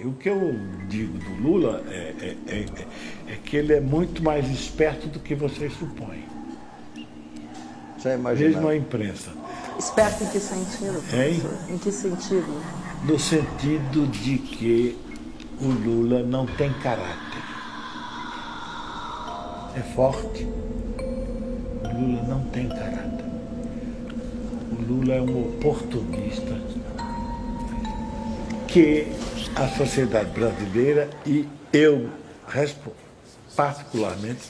O que eu digo do Lula é que ele é muito mais esperto do que vocês supõem. Mesmo a imprensa. Esperto em que sentido, professor? Em que sentido? No sentido de que o Lula não tem caráter. É forte. O Lula não tem caráter. O Lula é um oportunista que a sociedade brasileira e eu, particularmente,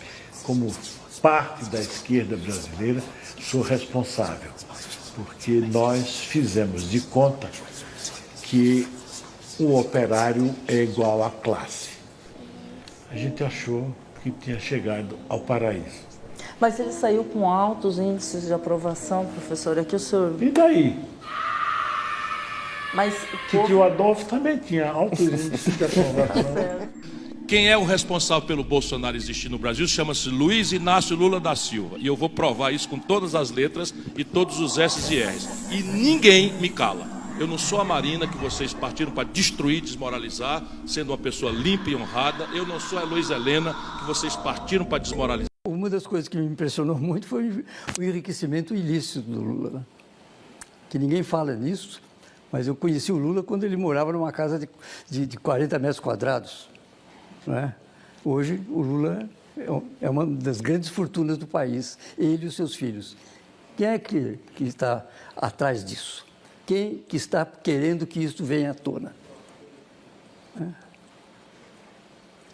como parte da esquerda brasileira, sou responsável, porque nós fizemos de conta que o operário é igual à classe. A gente achou que tinha chegado ao paraíso. Mas ele saiu com altos índices de aprovação, professor, é que o senhor... E daí? Mas o Adolfo também tinha altos índices de aprovação. Quem é o responsável pelo Bolsonaro existir no Brasil chama-se Luiz Inácio Lula da Silva. E eu vou provar isso com todas as letras e todos os S's e R's. E ninguém me cala. Eu não sou a Marina que vocês partiram para destruir, desmoralizar, sendo uma pessoa limpa e honrada. Eu não sou a Luísa Helena que vocês partiram para desmoralizar. Uma das coisas que me impressionou muito foi o enriquecimento ilícito do Lula, né? Que ninguém fala nisso, mas eu conheci o Lula quando ele morava numa casa de 40 metros quadrados. Né? Hoje, o Lula é uma das grandes fortunas do país, ele e os seus filhos. Quem é que está atrás disso? Quem que está querendo que isso venha à tona?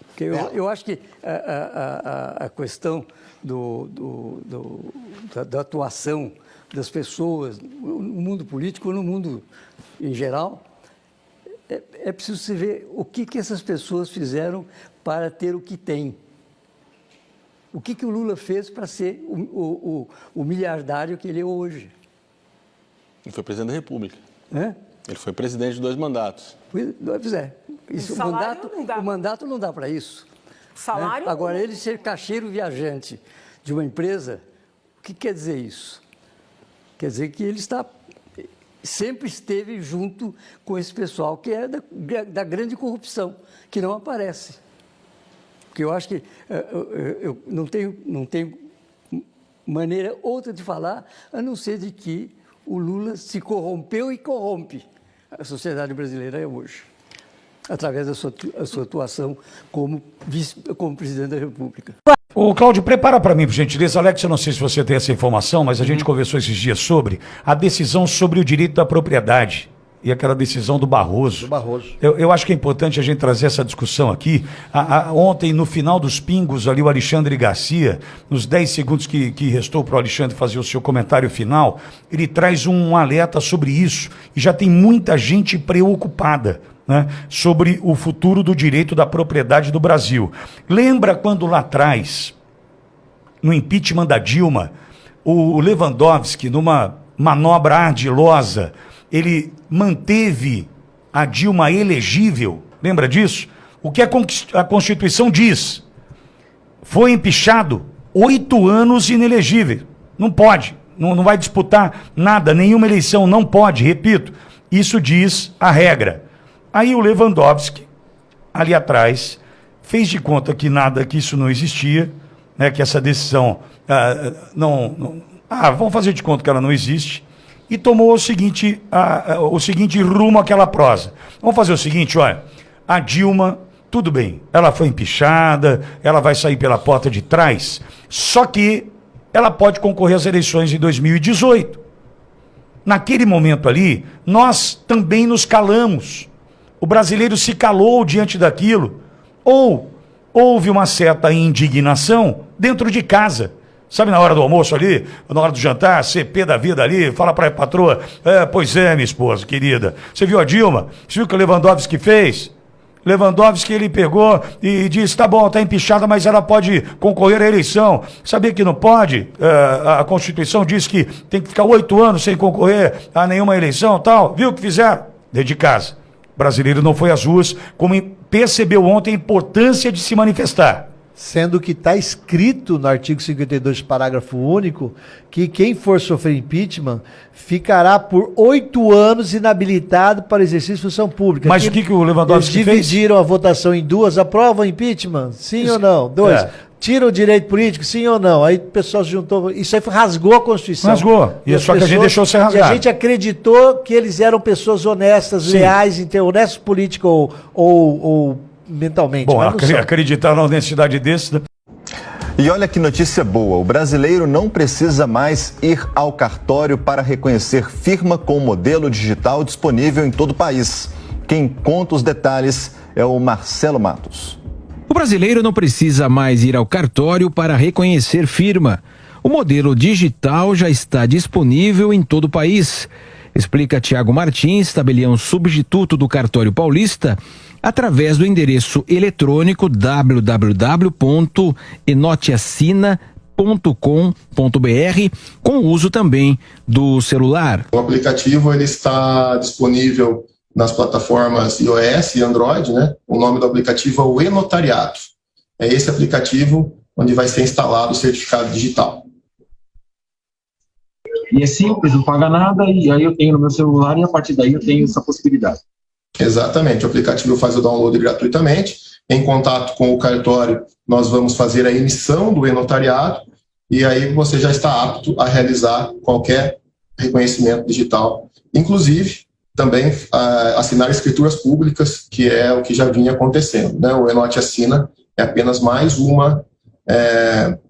Porque eu acho que a questão da atuação das pessoas no mundo político ou no mundo em geral, é preciso se ver o que essas pessoas fizeram para ter o que tem. O que o Lula fez para ser o miliardário que ele é hoje. Ele foi presidente da República. É? Ele foi presidente de 2 mandatos. Pois é. Isso, o mandato não dá para isso. Salário? Né? Agora, ele ser caixeiro viajante de uma empresa, o que quer dizer isso? Quer dizer que ele sempre esteve junto com esse pessoal que é da grande corrupção, que não aparece. Porque eu acho que eu não tenho maneira outra de falar, a não ser de que o Lula se corrompeu e corrompe a sociedade brasileira hoje, através da sua atuação como presidente da República. Ô, Cláudio, prepara para mim, por gentileza. Alex, eu não sei se você tem essa informação, mas a gente conversou esses dias sobre a decisão sobre o direito da propriedade e aquela decisão do Barroso. Eu acho que é importante a gente trazer essa discussão aqui. Ontem, no final dos pingos, ali o Alexandre Garcia, nos 10 segundos que restou para o Alexandre fazer o seu comentário final, ele traz um alerta sobre isso. E já tem muita gente preocupada, né, sobre o futuro do direito da propriedade do Brasil. Lembra quando lá atrás, no impeachment da Dilma, o Lewandowski, numa manobra ardilosa, ele manteve a Dilma elegível? Lembra disso? O que a Constituição diz? Foi empichado 8 anos inelegível. Não pode, não vai disputar nada, nenhuma eleição, não pode, repito. Isso diz a regra. Aí o Lewandowski, ali atrás, fez de conta que isso não existia, né, que essa decisão vamos fazer de conta que ela não existe, e tomou o seguinte rumo àquela prosa. Vamos fazer o seguinte, olha, a Dilma, tudo bem, ela foi empichada, ela vai sair pela porta de trás, só que ela pode concorrer às eleições em 2018. Naquele momento ali, nós também nos calamos. O brasileiro se calou diante daquilo, ou houve uma certa indignação dentro de casa. Sabe, na hora do almoço ali, na hora do jantar, CP da vida ali, fala para a patroa, pois é, minha esposa querida, você viu a Dilma? Você viu o que o Lewandowski fez? Lewandowski, ele pegou e disse, tá bom, tá empichada, mas ela pode concorrer à eleição. Sabia que não pode? A Constituição diz que tem que ficar 8 anos sem concorrer a nenhuma eleição, tal. Viu o que fizeram? Dentro de casa. O brasileiro não foi às ruas, como percebeu ontem a importância de se manifestar. Sendo que está escrito no artigo 52, parágrafo único, que quem for sofrer impeachment ficará por 8 anos inabilitado para exercício de função pública. Mas o que o Lewandowski fez? Eles dividiram a votação em duas. Aprovam impeachment? Sim ou não? 2. Tira o direito político? Sim ou não? Aí o pessoal se juntou. Isso aí rasgou a Constituição. Rasgou. E só que a gente deixou ser rasgado. E a gente acreditou que eles eram pessoas honestas, Sim. leais, honestos políticos ou mentalmente. Bom, acreditar na honestidade desse... E olha que notícia boa, o brasileiro não precisa mais ir ao cartório para reconhecer firma com modelo digital disponível em todo o país. Quem conta os detalhes é o Marcelo Matos. O brasileiro não precisa mais ir ao cartório para reconhecer firma. O modelo digital já está disponível em todo o país. Explica Tiago Martins, tabelião substituto do cartório paulista, através do endereço eletrônico www.enoteassina.com.br, com o uso também do celular. O aplicativo ele está disponível nas plataformas iOS e Android, né? O nome do aplicativo é o E-Notariado. É esse aplicativo onde vai ser instalado o certificado digital. E é simples, não paga nada, e aí eu tenho no meu celular e a partir daí eu tenho essa possibilidade. Exatamente, o aplicativo faz o download gratuitamente. Em contato com o cartório, nós vamos fazer a emissão do e-notariado e aí você já está apto a realizar qualquer reconhecimento digital, inclusive também assinar escrituras públicas, que é o que já vinha acontecendo, né? O Enote Assina é apenas mais uma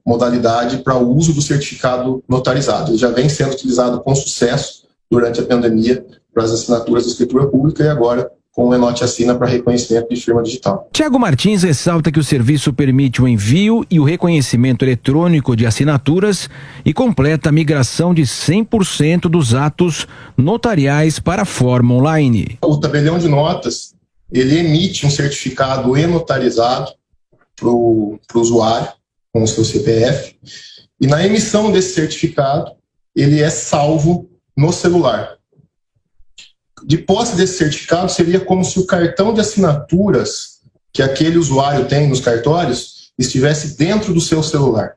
modalidade para o uso do certificado notarizado. Ele já vem sendo utilizado com sucesso durante a pandemia para as assinaturas de escritura pública e agora com o Enote Assina para reconhecimento de firma digital. Tiago Martins ressalta que o serviço permite o envio e o reconhecimento eletrônico de assinaturas e completa a migração de 100% dos atos notariais para a forma online. O tabelião de notas, ele emite um certificado e-notarizado para o usuário, com o seu CPF, e na emissão desse certificado, ele é salvo no celular. De posse desse certificado, seria como se o cartão de assinaturas que aquele usuário tem nos cartórios estivesse dentro do seu celular.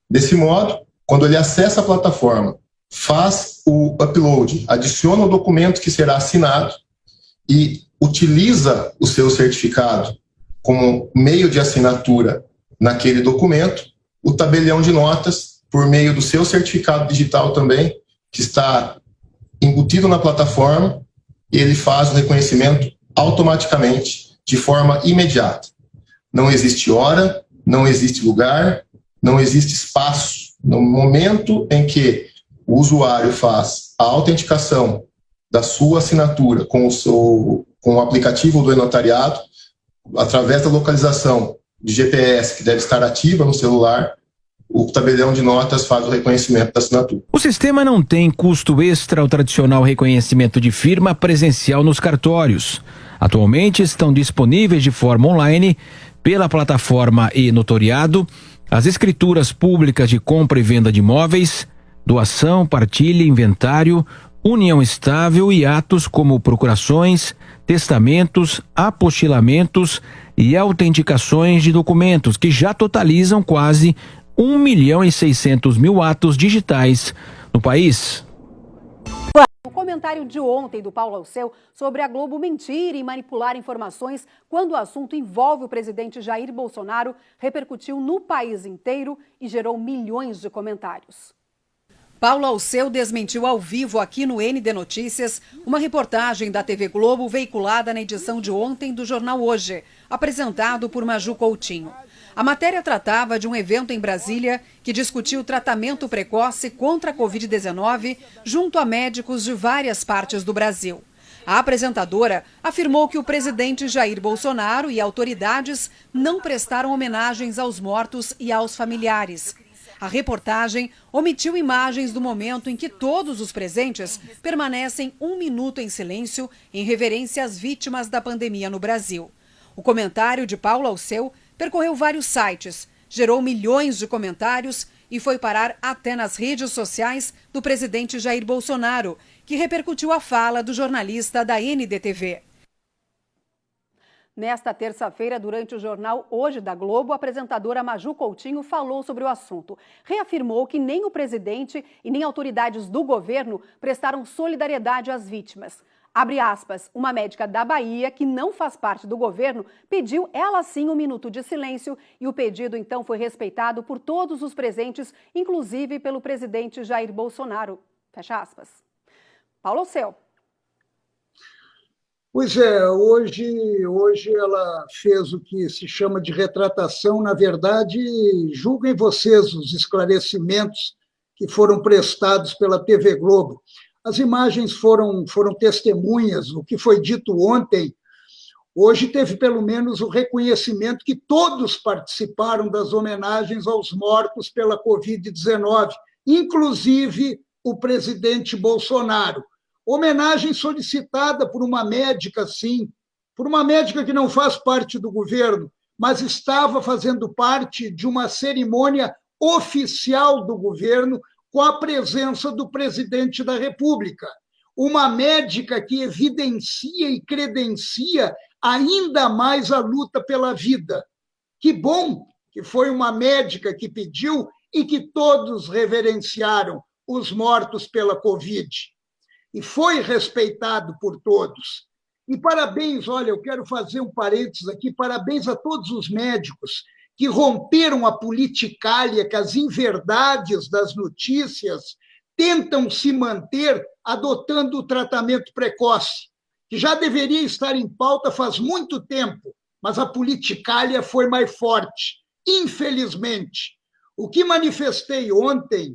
Desse modo, quando ele acessa a plataforma, faz o upload, adiciona o documento que será assinado e utiliza o seu certificado como meio de assinatura naquele documento, o tabelião de notas, por meio do seu certificado digital também, que está embutido na plataforma, ele faz o reconhecimento automaticamente, de forma imediata. Não existe hora, não existe lugar, não existe espaço. No momento em que o usuário faz a autenticação da sua assinatura com o aplicativo do e-notariado, através da localização de GPS que deve estar ativa no celular, o tabelião de notas faz o reconhecimento da assinatura. O sistema não tem custo extra ao tradicional reconhecimento de firma presencial nos cartórios. Atualmente estão disponíveis de forma online, pela plataforma e-notoriado, as escrituras públicas de compra e venda de imóveis, doação, partilha, inventário, união estável e atos como procurações, testamentos, apostilamentos e autenticações de documentos, que já totalizam quase 1.600.000 atos digitais no país. O comentário de ontem do Paulo Alceu sobre a Globo mentir e manipular informações quando o assunto envolve o presidente Jair Bolsonaro repercutiu no país inteiro e gerou milhões de comentários. Paulo Alceu desmentiu ao vivo aqui no ND Notícias uma reportagem da TV Globo veiculada na edição de ontem do Jornal Hoje, apresentado por Maju Coutinho. A matéria tratava de um evento em Brasília que discutiu o tratamento precoce contra a Covid-19 junto a médicos de várias partes do Brasil. A apresentadora afirmou que o presidente Jair Bolsonaro e autoridades não prestaram homenagens aos mortos e aos familiares. A reportagem omitiu imagens do momento em que todos os presentes permanecem 1 minuto em silêncio em reverência às vítimas da pandemia no Brasil. O comentário de Paulo Alceu percorreu vários sites, gerou milhões de comentários e foi parar até nas redes sociais do presidente Jair Bolsonaro, que repercutiu a fala do jornalista da NDTV. Nesta terça-feira, durante o jornal Hoje da Globo, a apresentadora Maju Coutinho falou sobre o assunto. Reafirmou que nem o presidente e nem autoridades do governo prestaram solidariedade às vítimas. Abre aspas, uma médica da Bahia, que não faz parte do governo, pediu ela sim um minuto de silêncio e o pedido então foi respeitado por todos os presentes, inclusive pelo presidente Jair Bolsonaro. Fecha aspas. Paulo Alceu. Pois é, hoje ela fez o que se chama de retratação. Na verdade, julguem vocês os esclarecimentos que foram prestados pela TV Globo. As imagens foram testemunhas. O que foi dito ontem, hoje teve pelo menos o reconhecimento que todos participaram das homenagens aos mortos pela Covid-19, inclusive o presidente Bolsonaro. Homenagem solicitada por uma médica, sim, por uma médica que não faz parte do governo, mas estava fazendo parte de uma cerimônia oficial do governo com a presença do presidente da República. Uma médica que evidencia e credencia ainda mais a luta pela vida. Que bom que foi uma médica que pediu e que todos reverenciaram os mortos pela Covid. E foi respeitado por todos. E parabéns, olha, eu quero fazer um parênteses aqui, parabéns a todos os médicos que romperam a politicália, que as inverdades das notícias tentam se manter adotando o tratamento precoce, que já deveria estar em pauta faz muito tempo, mas a politicália foi mais forte, infelizmente. O que eu manifestei ontem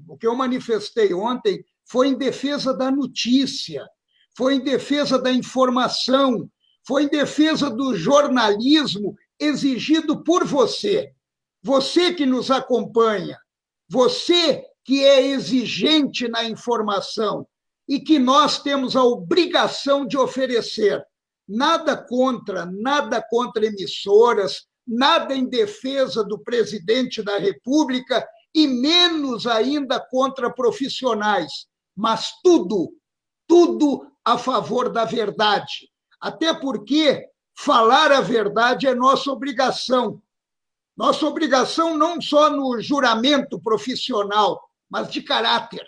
foi em defesa da notícia, foi em defesa da informação, foi em defesa do jornalismo exigido por você. Você que nos acompanha, você que é exigente na informação e que nós temos a obrigação de oferecer. Nada contra emissoras, nada em defesa do presidente da República e menos ainda contra profissionais. Mas tudo a favor da verdade. Até porque falar a verdade é nossa obrigação. Nossa obrigação não só no juramento profissional, mas de caráter.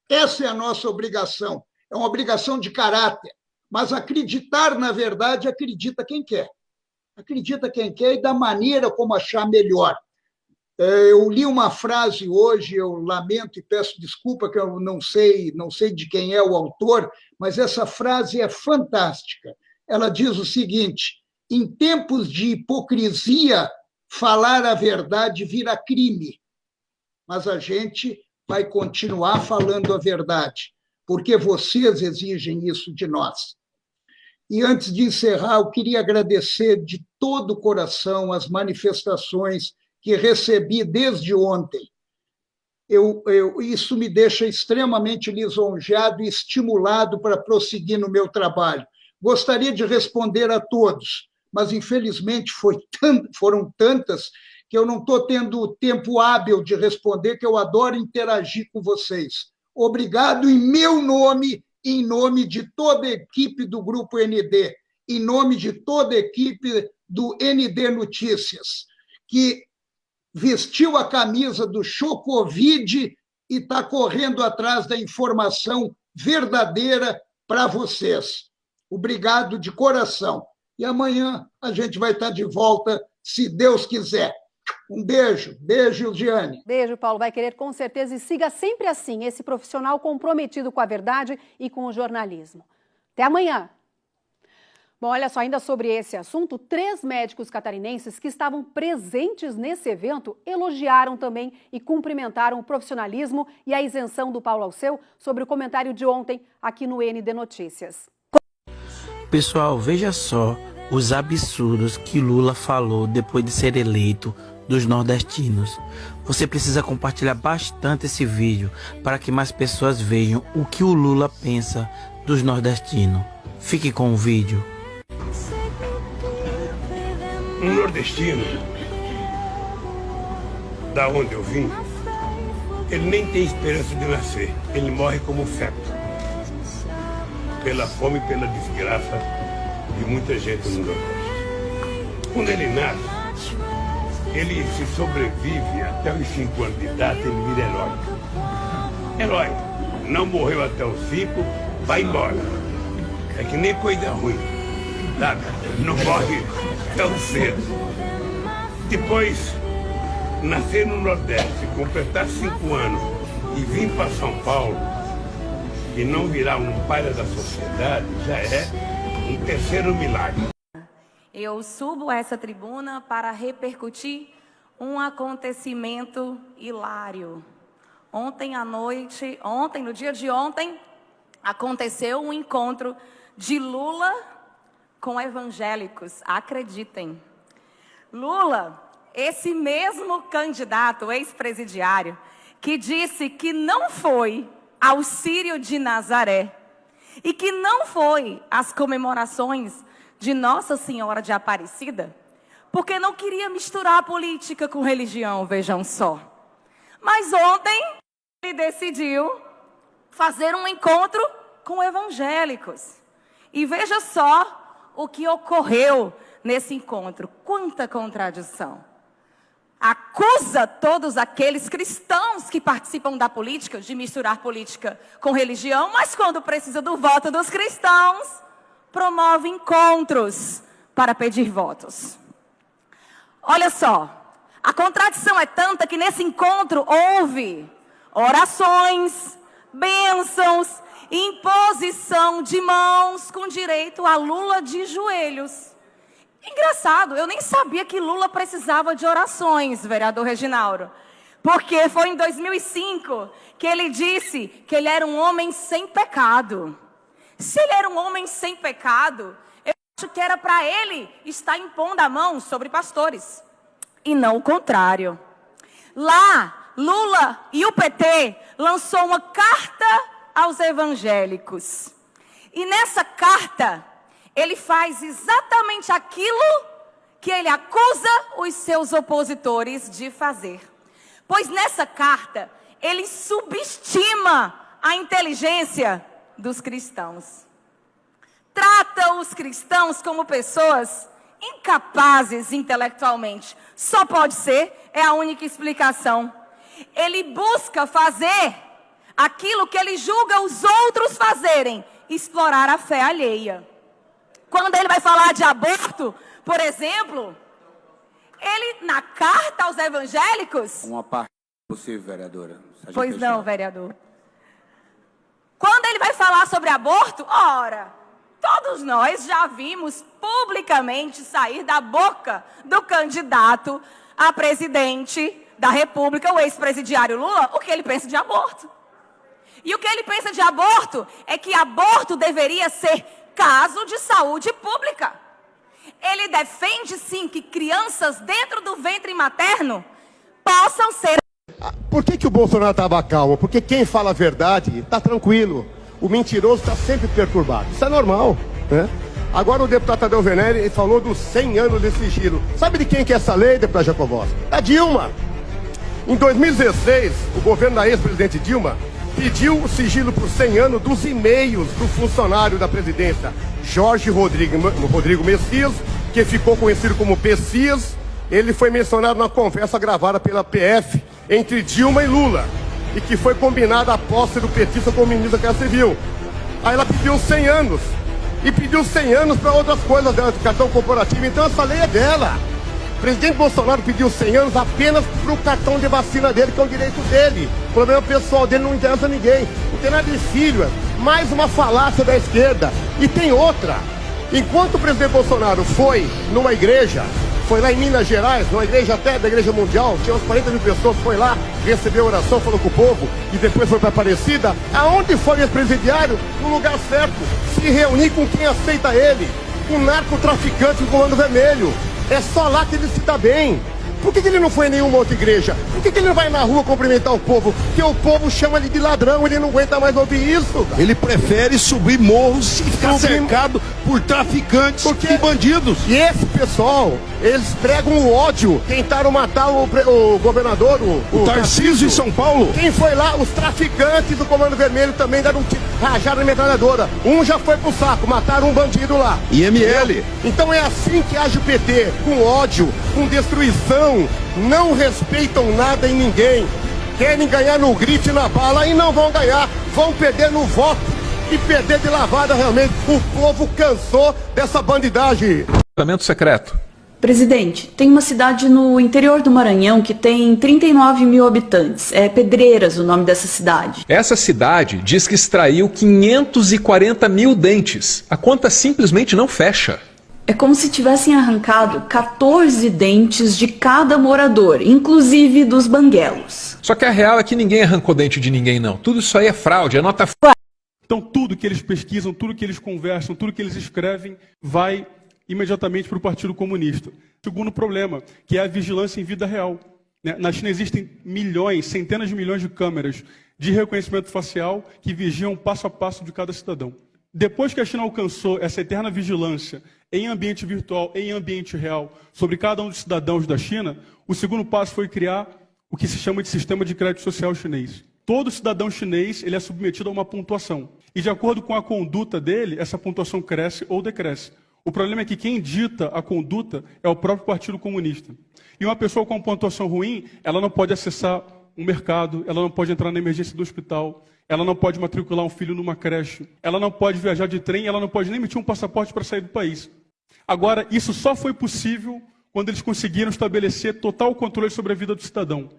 Essa é a nossa obrigação. É uma obrigação de caráter. Mas acreditar na verdade, acredita quem quer. Acredita quem quer e da maneira como achar melhor. Eu li uma frase hoje, eu lamento e peço desculpa que eu não sei de quem é o autor, mas essa frase é fantástica. Ela diz o seguinte: em tempos de hipocrisia, falar a verdade vira crime. Mas a gente vai continuar falando a verdade, porque vocês exigem isso de nós. E antes de encerrar, eu queria agradecer de todo o coração as manifestações que recebi desde ontem. Isso me deixa extremamente lisonjeado e estimulado para prosseguir no meu trabalho. Gostaria de responder a todos, mas, infelizmente, foram tantas que eu não estou tendo tempo hábil de responder, que eu adoro interagir com vocês. Obrigado em meu nome, em nome de toda a equipe do Grupo ND, em nome de toda a equipe do ND Notícias, que vestiu a camisa do Chocovid e está correndo atrás da informação verdadeira para vocês. Obrigado de coração. E amanhã a gente vai estar de volta, se Deus quiser. Um beijo. Beijo, Giane. Beijo, Paulo. Vai querer com certeza e siga sempre assim, esse profissional comprometido com a verdade e com o jornalismo. Até amanhã. Bom, olha só, ainda sobre esse assunto, 3 médicos catarinenses que estavam presentes nesse evento elogiaram também e cumprimentaram o profissionalismo e a isenção do Paulo Alceu sobre o comentário de ontem aqui no ND Notícias. Pessoal, veja só os absurdos que Lula falou depois de ser eleito dos nordestinos. Você precisa compartilhar bastante esse vídeo para que mais pessoas vejam o que o Lula pensa dos nordestinos. Fique com o vídeo. Um nordestino, da onde eu vim, ele nem tem esperança de nascer. Ele morre como feto, pela fome e pela desgraça de muita gente no Nordeste. quando ele nasce, ele se sobrevive até os 5 anos de idade, ele vira herói. Herói. Não morreu até os 5, vai embora. É que nem coisa ruim. Sabe? Não morre tão cedo. Depois, nascer no Nordeste, completar 5 anos e vir para São Paulo e não virar um palha da sociedade, já é um terceiro milagre. Eu subo a essa tribuna para repercutir um acontecimento hilário. Ontem à noite, no dia de ontem, aconteceu um encontro de Lula com evangélicos, acreditem. Lula, esse mesmo candidato ex-presidiário, que disse que não foi ao Círio de Nazaré e que não foi às comemorações de Nossa Senhora de Aparecida, porque não queria misturar política com religião, vejam só. Mas ontem ele decidiu fazer um encontro com evangélicos. E veja só o que ocorreu nesse encontro. Quanta contradição. Acusa todos aqueles cristãos que participam da política de misturar política com religião, mas quando precisa do voto dos cristãos, promove encontros para pedir votos. Olha só, a contradição é tanta que nesse encontro houve orações, bênçãos, imposição de mãos com direito a Lula de joelhos. Engraçado, eu nem sabia que Lula precisava de orações, vereador Reginaldo. Porque foi em 2005 que ele disse que ele era um homem sem pecado. Se ele era um homem sem pecado, eu acho que era para ele estar impondo a mão sobre pastores. E não o contrário. Lá, Lula e o PT lançou uma carta aos evangélicos. E nessa carta, ele faz exatamente aquilo que ele acusa os seus opositores de fazer. Pois nessa carta, ele subestima a inteligência dos cristãos. Trata os cristãos como pessoas incapazes intelectualmente. Só pode ser, é a única explicação. Ele busca fazer aquilo que ele julga os outros fazerem, explorar a fé alheia. Quando ele vai falar de aborto, por exemplo, ele, na carta aos evangélicos... Uma parte possível, vereadora. Pois não, vereador. Quando ele vai falar sobre aborto, ora, todos nós já vimos publicamente sair da boca do candidato a presidente da República, o ex-presidiário Lula, o que ele pensa de aborto. E o que ele pensa de aborto é que aborto deveria ser caso de saúde pública. Ele defende, sim, que crianças dentro do ventre materno possam ser... Por que o Bolsonaro estava calmo? Porque quem fala a verdade está tranquilo. O mentiroso está sempre perturbado. Isso é normal, né? Agora o deputado Tadeu Venere falou dos 100 anos de sigilo. Sabe de quem que é essa lei, deputado Jacobowski? Da Dilma. Em 2016, o governo da ex-presidente Dilma pediu o sigilo por 100 anos dos e-mails do funcionário da presidência, Jorge Rodrigo Messias, que ficou conhecido como Pessias. Ele foi mencionado na conversa gravada pela PF entre Dilma e Lula, e que foi combinada a posse do petista como ministro da Casa Civil. Aí ela pediu 100 anos, e pediu 100 anos para outras coisas dela, do cartão corporativo, então essa lei é dela. O presidente Bolsonaro pediu 100 anos apenas para o cartão de vacina dele, que é o direito dele. O problema pessoal dele não interessa a ninguém. Não tem nada de filho, é mais uma falácia da esquerda. E tem outra. Enquanto o presidente Bolsonaro foi numa igreja, foi lá em Minas Gerais, numa igreja até da Igreja Mundial, tinha uns 40 mil pessoas, foi lá, recebeu oração, falou com o povo, e depois foi para Aparecida. Aonde foi esse presidiário? No lugar certo. Se reunir com quem aceita ele. Um narcotraficante do Comando Vermelho. É só lá que ele se dá bem. Por que ele não foi em nenhuma outra igreja? Por que ele não vai na rua cumprimentar o povo? Porque o povo chama ele de ladrão, ele não aguenta mais ouvir isso. Ele prefere subir morros e ficar cercado por traficantes e bandidos. E esse pessoal, eles pregam o ódio. Tentaram matar o governador, o Tarcísio em São Paulo. Quem foi lá? Os traficantes do Comando Vermelho também deram um tiro, rajaram a metralhadora. Um já foi pro saco, mataram um bandido lá. IML. Então é assim que age o PT, com ódio, com destruição, não respeitam nada em ninguém. Querem ganhar no grito e na bala e não vão ganhar, vão perder no voto e perder de lavada realmente. O povo cansou dessa bandidagem. Orçamento secreto. Presidente, tem uma cidade no interior do Maranhão que tem 39 mil habitantes. É Pedreiras o nome dessa cidade. Essa cidade diz que extraiu 540 mil dentes. A conta simplesmente não fecha. É como se tivessem arrancado 14 dentes de cada morador, inclusive dos banguelos. Só que a real é que ninguém arrancou dente de ninguém, não. Tudo isso aí é fraude, é nota... Então tudo que eles pesquisam, tudo que eles conversam, tudo que eles escrevem vai imediatamente para o Partido Comunista. Segundo problema, que é a vigilância em vida real. Na China existem milhões, centenas de milhões de câmeras de reconhecimento facial que vigiam passo a passo de cada cidadão. Depois que a China alcançou essa eterna vigilância em ambiente virtual, em ambiente real, sobre cada um dos cidadãos da China, o segundo passo foi criar o que se chama de sistema de crédito social chinês. Todo cidadão chinês ele é submetido a uma pontuação. E de acordo com a conduta dele, essa pontuação cresce ou decresce. O problema é que quem dita a conduta é o próprio Partido Comunista. E uma pessoa com pontuação ruim, ela não pode acessar um mercado, ela não pode entrar na emergência do hospital, ela não pode matricular um filho numa creche, ela não pode viajar de trem, ela não pode nem emitir um passaporte para sair do país. Agora, isso só foi possível quando eles conseguiram estabelecer total controle sobre a vida do cidadão,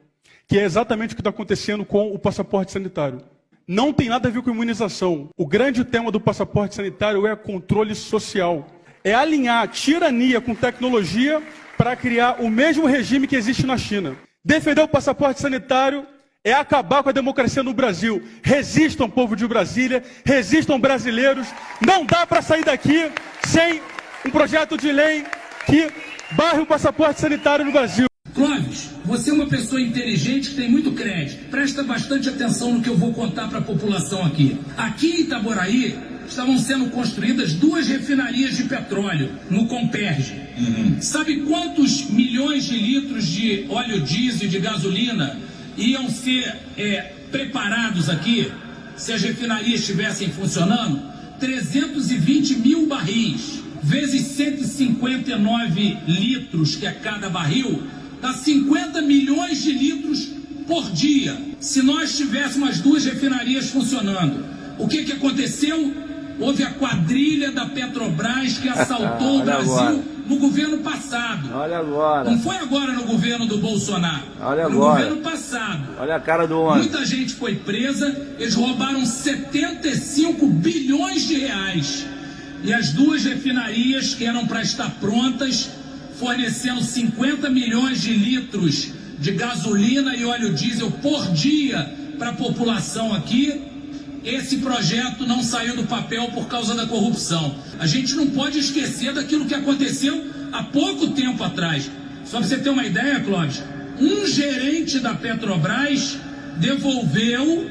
que é exatamente o que está acontecendo com o passaporte sanitário. Não tem nada a ver com imunização. O grande tema do passaporte sanitário é controle social. É alinhar tirania com tecnologia para criar o mesmo regime que existe na China. Defender o passaporte sanitário é acabar com a democracia no Brasil. Resistam, povo de Brasília, resistam, brasileiros. Não dá para sair daqui sem um projeto de lei que barre o passaporte sanitário no Brasil. Clóvis, você é uma pessoa inteligente que tem muito crédito. Presta bastante atenção no que eu vou contar para a população aqui. Aqui em Itaboraí estavam sendo construídas 2 refinarias de petróleo no Comperj. Sabe quantos milhões de litros de óleo diesel e de gasolina iam ser preparados aqui se as refinarias estivessem funcionando? 320 mil barris, vezes 159 litros, que é cada barril, dá 50 milhões de litros por dia. Se nós tivéssemos as 2 refinarias funcionando, o que aconteceu? Houve a quadrilha da Petrobras que assaltou o Brasil no governo passado. Olha agora. Não foi agora no governo do Bolsonaro. Olha agora. No governo passado. Olha a cara do homem. Muita gente foi presa, eles roubaram 75 bilhões de reais. E as 2 refinarias que eram para estar prontas, fornecendo 50 milhões de litros de gasolina e óleo diesel por dia para a população aqui. Esse projeto não saiu do papel por causa da corrupção. A gente não pode esquecer daquilo que aconteceu há pouco tempo atrás. Só para você ter uma ideia, Clóvis, um gerente da Petrobras devolveu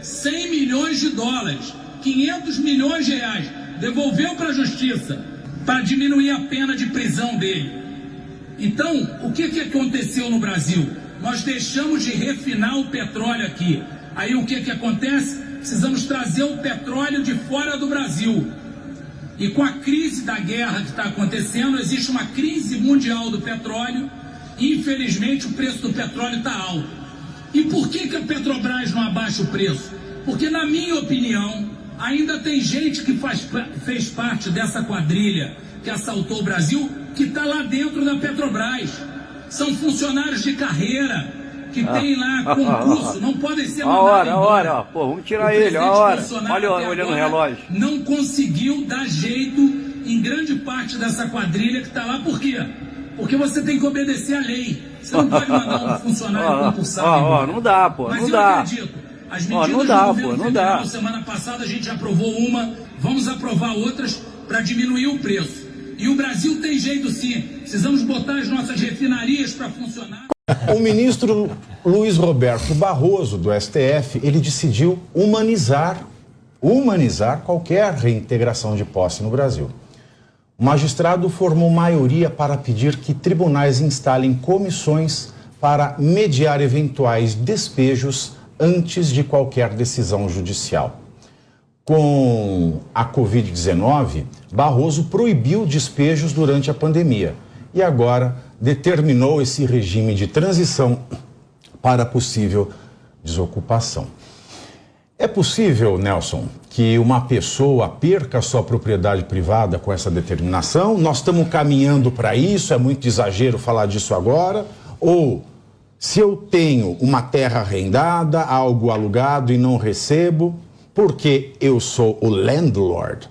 100 milhões de dólares, 500 milhões de reais, devolveu para a justiça para diminuir a pena de prisão dele. Então, o que aconteceu no Brasil? Nós deixamos de refinar o petróleo aqui. Aí o que acontece? Precisamos trazer o petróleo de fora do Brasil. E com a crise da guerra que está acontecendo, existe uma crise mundial do petróleo. E, infelizmente, o preço do petróleo está alto. E por que a Petrobras não abaixa o preço? Porque, na minha opinião, ainda tem gente que fez parte dessa quadrilha que assaltou o Brasil, que está lá dentro da Petrobras. São funcionários de carreira que tem lá concurso, não podem ser mandados embora. Ó. Pô, vamos tirar ele, a hora. Olha no relógio. Não conseguiu dar jeito em grande parte dessa quadrilha que está lá. Por quê? Porque você tem que obedecer à lei. Você não pode mandar um funcionário concursado. Não dá, pô. Mas não eu dá. acredito. As medidas do governo federal, semana passada a gente aprovou uma, vamos aprovar outras para diminuir o preço. E o Brasil tem jeito sim. Precisamos botar as nossas refinarias para funcionar. O ministro Luiz Roberto Barroso, do STF, ele decidiu humanizar humanizar qualquer reintegração de posse no Brasil. O magistrado formou maioria para pedir que tribunais instalem comissões para mediar eventuais despejos antes de qualquer decisão judicial. Com a Covid-19, Barroso proibiu despejos durante a pandemia e agora determinou esse regime de transição para possível desocupação. É possível, Nelson, que uma pessoa perca a sua propriedade privada com essa determinação? Nós estamos caminhando para isso, é muito exagero falar disso agora? Ou, se eu tenho uma terra arrendada, algo alugado e não recebo, porque eu sou o landlord,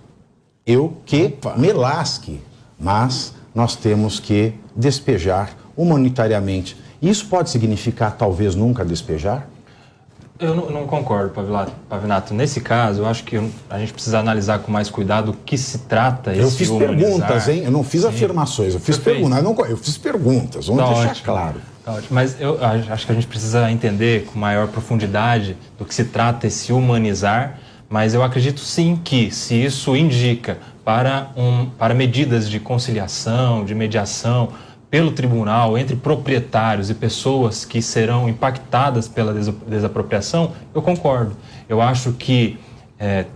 eu que me lasque, mas nós temos que despejar humanitariamente. Isso pode significar talvez nunca despejar? Eu não concordo, Pavinato. Nesse caso, eu acho que a gente precisa analisar com mais cuidado o que se trata esse Eu fiz humanizar. perguntas, hein? Eu não fiz afirmações, eu fiz perguntas. Eu fiz perguntas, vamos deixar ótimo. claro. Tá ótimo. Mas eu acho que a gente precisa entender com maior profundidade do que se trata esse humanizar, mas eu acredito sim que, se isso indica para medidas de conciliação, de mediação, pelo tribunal, entre proprietários e pessoas que serão impactadas pela desapropriação, eu concordo. Eu acho que,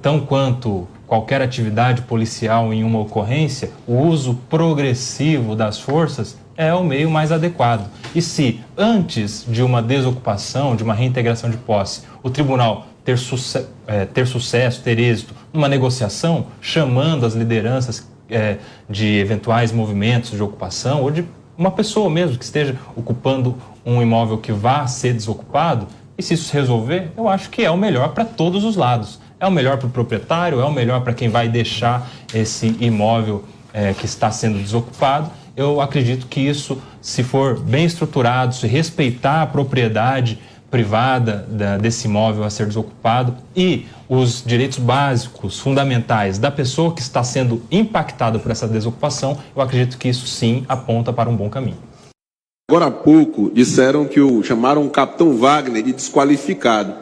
tão quanto qualquer atividade policial em uma ocorrência, o uso progressivo das forças é o meio mais adequado. E se, antes de uma desocupação, de uma reintegração de posse, o tribunal ter sucesso, ter êxito numa negociação, chamando as lideranças de eventuais movimentos de ocupação ou de uma pessoa mesmo que esteja ocupando um imóvel que vá ser desocupado, e se isso se resolver, eu acho que é o melhor para todos os lados. É o melhor para o proprietário, é o melhor para quem vai deixar esse imóvel que está sendo desocupado. Eu acredito que isso, se for bem estruturado, se respeitar a propriedade privada desse imóvel a ser desocupado e os direitos básicos, fundamentais da pessoa que está sendo impactada por essa desocupação, eu acredito que isso sim aponta para um bom caminho. Agora há pouco disseram que chamaram o capitão Wagner de desqualificado.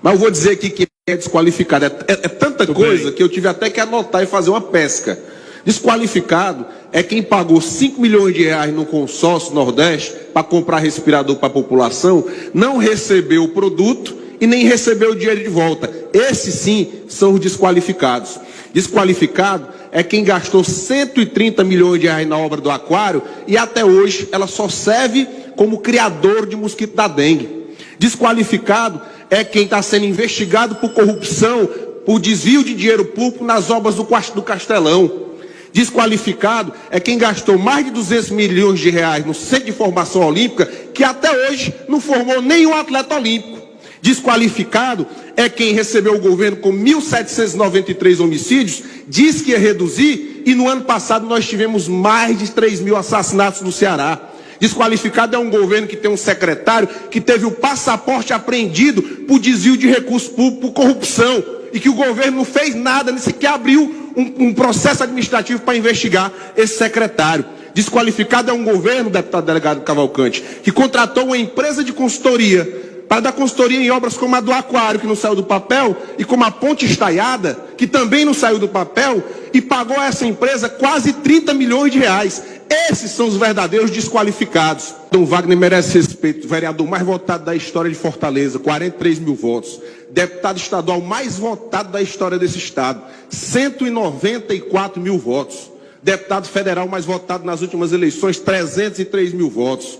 Mas eu vou dizer aqui que é desqualificado. É tanta coisa que eu tive até que anotar e fazer uma pesca. Desqualificado é quem pagou 5 milhões de reais no consórcio Nordeste para comprar respirador para a população, não recebeu o produto e nem recebeu o dinheiro de volta. Esses sim são os desqualificados. Desqualificado é quem gastou 130 milhões de reais na obra do aquário e até hoje ela só serve como criador de mosquito da dengue. Desqualificado é quem está sendo investigado por corrupção, por desvio de dinheiro público nas obras do Castelão. Desqualificado é quem gastou mais de 200 milhões de reais no Centro de Formação Olímpica, que até hoje não formou nenhum atleta olímpico. Desqualificado é quem recebeu o governo com 1.793 homicídios, diz que ia reduzir, e no ano passado nós tivemos mais de 3 mil assassinatos no Ceará. Desqualificado é um governo que tem um secretário que teve o passaporte apreendido por desvio de recursos públicos, por corrupção, e que o governo não fez nada, nem sequer abriu um processo administrativo para investigar esse secretário. Desqualificado é um governo, deputado delegado Cavalcante, que contratou uma empresa de consultoria para dar consultoria em obras como a do aquário, que não saiu do papel, e como a ponte estaiada, que também não saiu do papel, e pagou a essa empresa quase 30 milhões de reais. Esses são os verdadeiros desqualificados. Dom Wagner merece respeito, o vereador mais votado da história de Fortaleza, 43 mil votos. Deputado estadual mais votado da história desse estado, 194 mil votos. Deputado federal mais votado nas últimas eleições, 303 mil votos.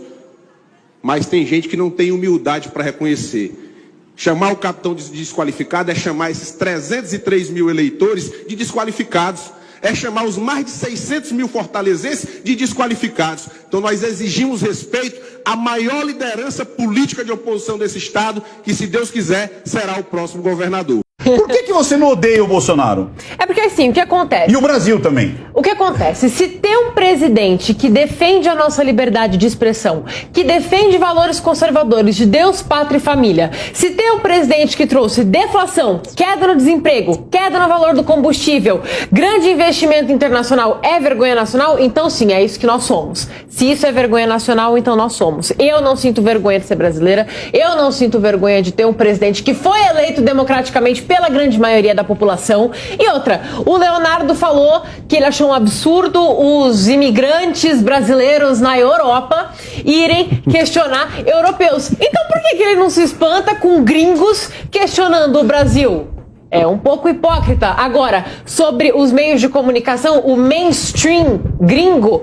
Mas tem gente que não tem humildade para reconhecer. Chamar o capitão de desqualificado é chamar esses 303 mil eleitores de desqualificados. É chamar os mais de 600 mil fortalezenses de desqualificados. Então nós exigimos respeito à maior liderança política de oposição desse estado, que, se Deus quiser, será o próximo governador. Por que você não odeia o Bolsonaro? É porque assim, o que acontece? E o Brasil também. O que acontece? Se tem um presidente que defende a nossa liberdade de expressão, que defende valores conservadores de Deus, pátria e família, se tem um presidente que trouxe deflação, queda no desemprego, queda no valor do combustível, grande investimento internacional, é vergonha nacional? Então sim, é isso que nós somos. Se isso é vergonha nacional, então nós somos. Eu não sinto vergonha de ser brasileira, eu não sinto vergonha de ter um presidente que foi eleito democraticamente pela grande maioria da população. E outra, o Leonardo falou que ele achou um absurdo os imigrantes brasileiros na Europa irem questionar europeus. Então por que ele não se espanta com gringos questionando o Brasil? É um pouco hipócrita. Agora, sobre os meios de comunicação, o mainstream gringo,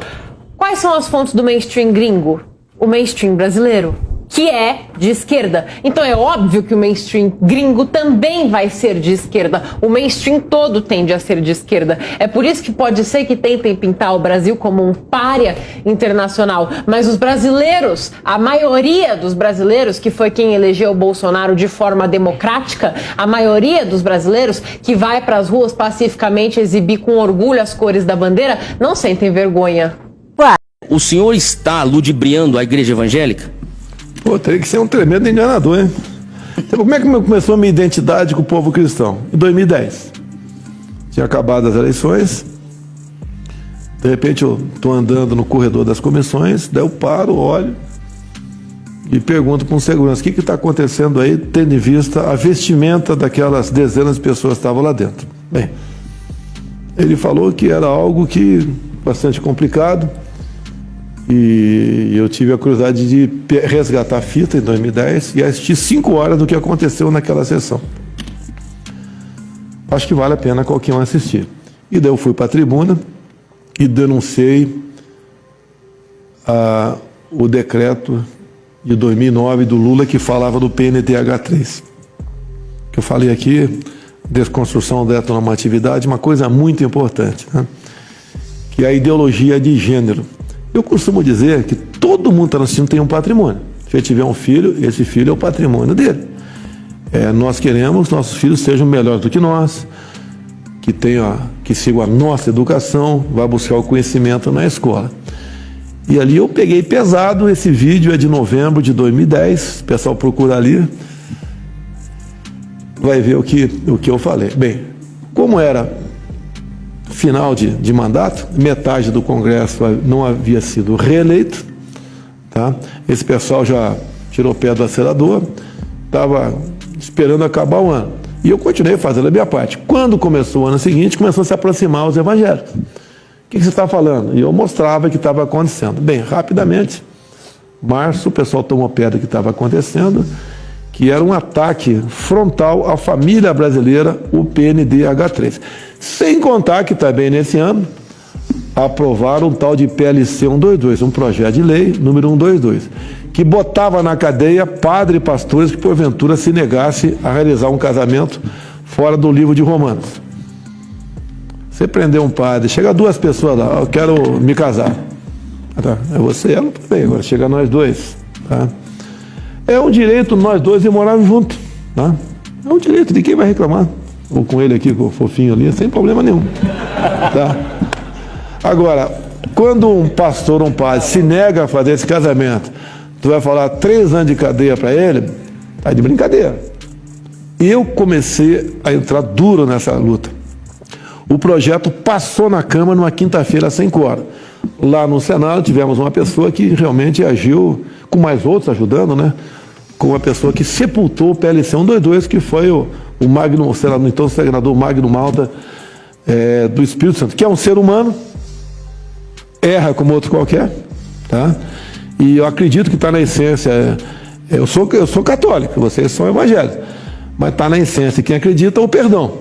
quais são as fontes do mainstream gringo? O mainstream brasileiro, que é de esquerda. Então é óbvio que o mainstream gringo também vai ser de esquerda. O mainstream todo tende a ser de esquerda. É por isso que pode ser que tentem pintar o Brasil como um pária internacional. Mas os brasileiros, a maioria dos brasileiros, que foi quem elegeu o Bolsonaro de forma democrática, a maioria dos brasileiros que vai para as ruas pacificamente exibir com orgulho as cores da bandeira, não sentem vergonha. O senhor está ludibriando a igreja evangélica? Pô, teria que ser um tremendo enganador, hein? Então, como é que começou a minha identidade com o povo cristão? Em 2010. Tinha acabado as eleições. De repente eu estou andando no corredor das comissões, daí eu paro, olho e pergunto para um segurança, o que está acontecendo aí, tendo em vista a vestimenta daquelas dezenas de pessoas que estavam lá dentro. Bem, ele falou que era algo que bastante complicado. E eu tive a curiosidade de resgatar a fita em 2010 e assistir 5 horas do que aconteceu naquela sessão. Acho que vale a pena qualquer um assistir. E daí eu fui para a tribuna e denunciei o decreto de 2009 do Lula que falava do PNDH3. Que eu falei aqui, desconstrução da heteronormatividade, uma coisa muito importante, né? Que é a ideologia de gênero. Eu costumo dizer que todo mundo que está assistindo tem um patrimônio. Se ele tiver um filho, esse filho é o patrimônio dele. Nós queremos que nossos filhos sejam melhores do que nós, que sigam a nossa educação, vá buscar o conhecimento na escola. E ali eu peguei pesado, esse vídeo é de novembro de 2010, o pessoal procura ali, vai ver o que eu falei. Bem, como era final de mandato, metade do Congresso não havia sido reeleito, tá? Esse pessoal já tirou o pé do acelerador, estava esperando acabar o ano. E eu continuei fazendo a minha parte. Quando começou o ano seguinte, começou a se aproximar os evangélicos. O que você está falando? E eu mostrava o que estava acontecendo. Bem, rapidamente, março, o pessoal tomou pé do que estava acontecendo, que era um ataque frontal à família brasileira, o PNDH3. Sem contar que também nesse ano aprovaram um tal de PLC 122, um projeto de lei número 122, que botava na cadeia padres e pastores que porventura se negasse a realizar um casamento fora do livro de Romanos. Você prender um padre, chega 2 pessoas lá, eu quero me casar. Tá? É você e ela, tudo bem, agora chega nós 2. Tá? É um direito nós 2 de morar juntos. Tá? É um direito de quem vai reclamar. Ou com ele aqui, com o fofinho ali, sem problema nenhum. Tá? Agora, quando um pastor ou um padre se nega a fazer esse casamento, tu vai falar 3 anos de cadeia para ele, tá de brincadeira. Eu comecei a entrar duro nessa luta. O projeto passou na Câmara numa quinta-feira sem quórum. Lá no Senado tivemos uma pessoa que realmente agiu, com mais outros ajudando, né? Com uma pessoa que sepultou o PLC 122, que foi o Magno, então o senador Magno Malta do Espírito Santo, que é um ser humano, erra como outro qualquer, tá? E eu acredito que está na essência, eu sou católico, vocês são evangélicos, mas está na essência, quem acredita é o perdão,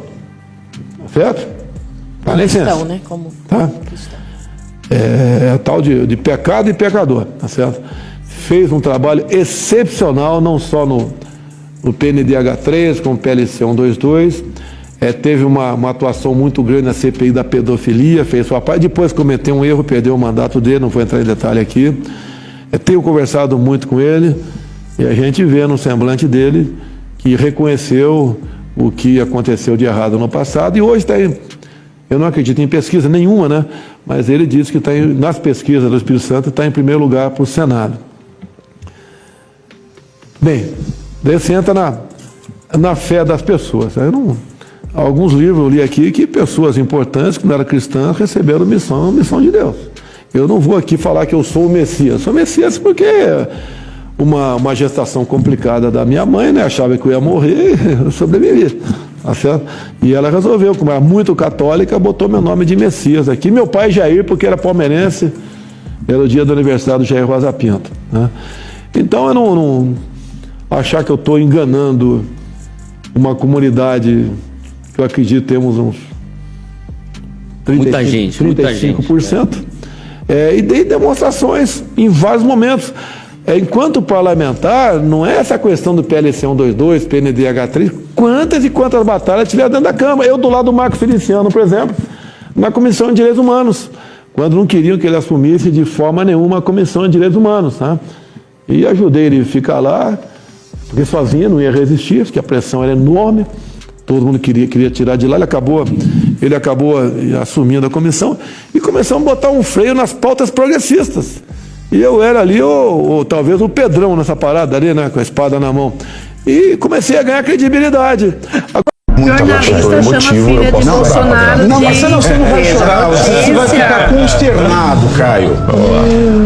certo? Está na essência. Cristão, né? Como tá? É tal de pecado e pecador, tá certo? Fez um trabalho excepcional, não só no PNDH3, como PLC 122, teve uma atuação muito grande na CPI da pedofilia, fez sua parte, depois cometeu um erro, perdeu o mandato dele, não vou entrar em detalhe aqui. Tenho conversado muito com ele e a gente vê no semblante dele que reconheceu o que aconteceu de errado no passado e hoje está Eu não acredito em pesquisa nenhuma, né? Mas ele disse que nas pesquisas do Espírito Santo está em primeiro lugar para o Senado. Bem, daí você entra na fé das pessoas. Alguns livros eu li aqui que pessoas importantes, que não eram cristãs, receberam missão de Deus. Eu não vou aqui falar que eu sou o Messias. Sou o Messias porque uma gestação complicada da minha mãe, né? Achava que eu ia morrer, eu sobrevivi. Tá certo? E ela resolveu, como era muito católica, botou meu nome de Messias aqui. Meu pai Jair, porque era palmeirense, era o dia do aniversário do Jair Rosa Pinto, né? Então eu não achar que eu estou enganando uma comunidade que eu acredito temos uns 35%. E dei demonstrações em vários momentos. Enquanto parlamentar, não é essa questão do PLC 122, PNDH3, quantas e quantas batalhas tiveram dentro da Câmara. Eu do lado do Marcos Feliciano, por exemplo, na Comissão de Direitos Humanos, quando não queriam que ele assumisse de forma nenhuma a Comissão de Direitos Humanos, tá? E ajudei ele a ficar lá, porque sozinho não ia resistir, porque a pressão era enorme, todo mundo queria tirar de lá, ele acabou assumindo a comissão e começamos a botar um freio nas pautas progressistas. E eu era ali, talvez o Pedrão nessa parada ali, né, com a espada na mão. E comecei a ganhar credibilidade. Jornalista chama filha de Bolsonaro. Não, mas você não vai chorar, você vai ficar consternado, Caio.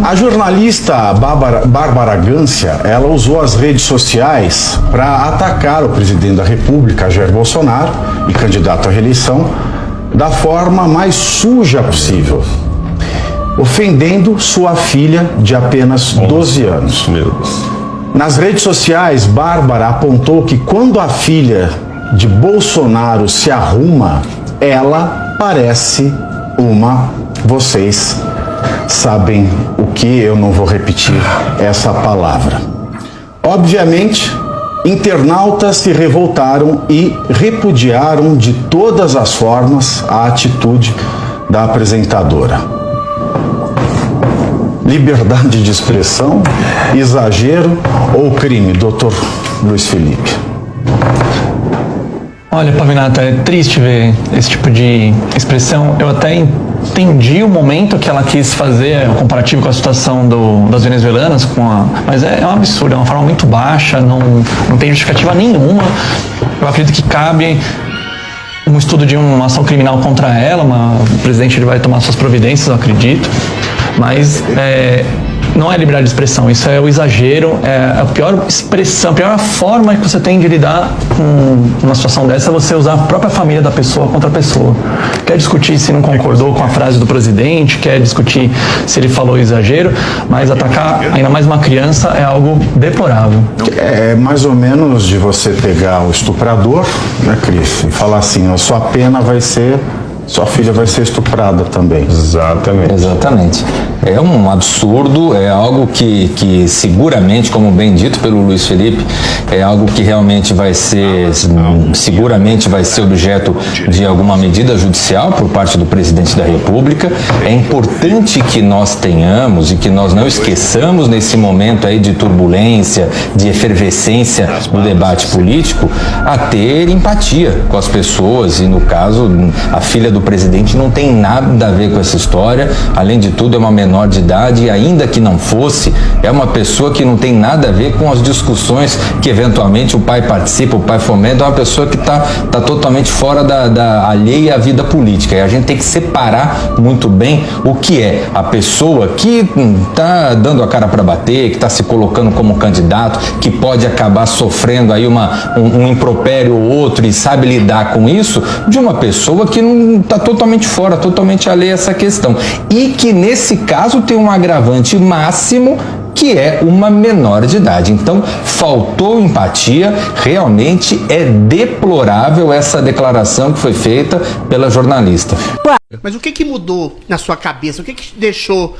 A jornalista Bárbara Gância, ela usou as redes sociais para atacar o presidente da República, Jair Bolsonaro, e candidato à reeleição, da forma mais suja possível, ofendendo sua filha de apenas 12 anos. Nas redes sociais, Bárbara apontou que quando a filha de Bolsonaro se arruma, ela parece uma... Vocês sabem o que, eu não vou repetir essa palavra. Obviamente, internautas se revoltaram e repudiaram de todas as formas a atitude da apresentadora. Liberdade de expressão, exagero ou crime, doutor Luiz Felipe? Olha, Pavinato, é triste ver esse tipo de expressão. Eu até entendi o momento que ela quis fazer o comparativo com a situação das venezuelanas, mas é um absurdo, é uma forma muito baixa, não tem justificativa nenhuma. Eu acredito que cabe um estudo de uma ação criminal contra ela, o presidente ele vai tomar suas providências, eu acredito, mas não é liberdade de expressão, isso é o exagero, é a pior expressão, a pior forma que você tem de lidar com uma situação dessa é você usar a própria família da pessoa contra a pessoa. Quer discutir se não concordou com a frase do presidente, quer discutir se ele falou exagero, mas atacar ainda mais uma criança é algo deplorável. É mais ou menos de você pegar o estuprador, né, Cris, e falar assim, a sua pena vai ser... Sua filha vai ser estuprada também. Exatamente. É um absurdo, é algo que seguramente, como bem dito pelo Luiz Felipe, é algo que realmente seguramente vai ser objeto de alguma medida judicial por parte do presidente da República. É importante que nós tenhamos e que nós não esqueçamos nesse momento aí de turbulência, de efervescência do debate político, a ter empatia com as pessoas e, no caso, a filha do presidente não tem nada a ver com essa história, além de tudo é uma menor de idade e ainda que não fosse, é uma pessoa que não tem nada a ver com as discussões que eventualmente o pai participa, o pai fomenta, é uma pessoa que está totalmente fora da alheia à vida política, e a gente tem que separar muito bem o que é a pessoa que está dando a cara para bater, que está se colocando como candidato, que pode acabar sofrendo aí um impropério ou outro e sabe lidar com isso, de uma pessoa que não está totalmente fora, totalmente alheia a essa questão. E que nesse caso tem um agravante máximo, que é uma menor de idade. Então, faltou empatia, realmente é deplorável essa declaração que foi feita pela jornalista. Mas o que mudou na sua cabeça? O que deixou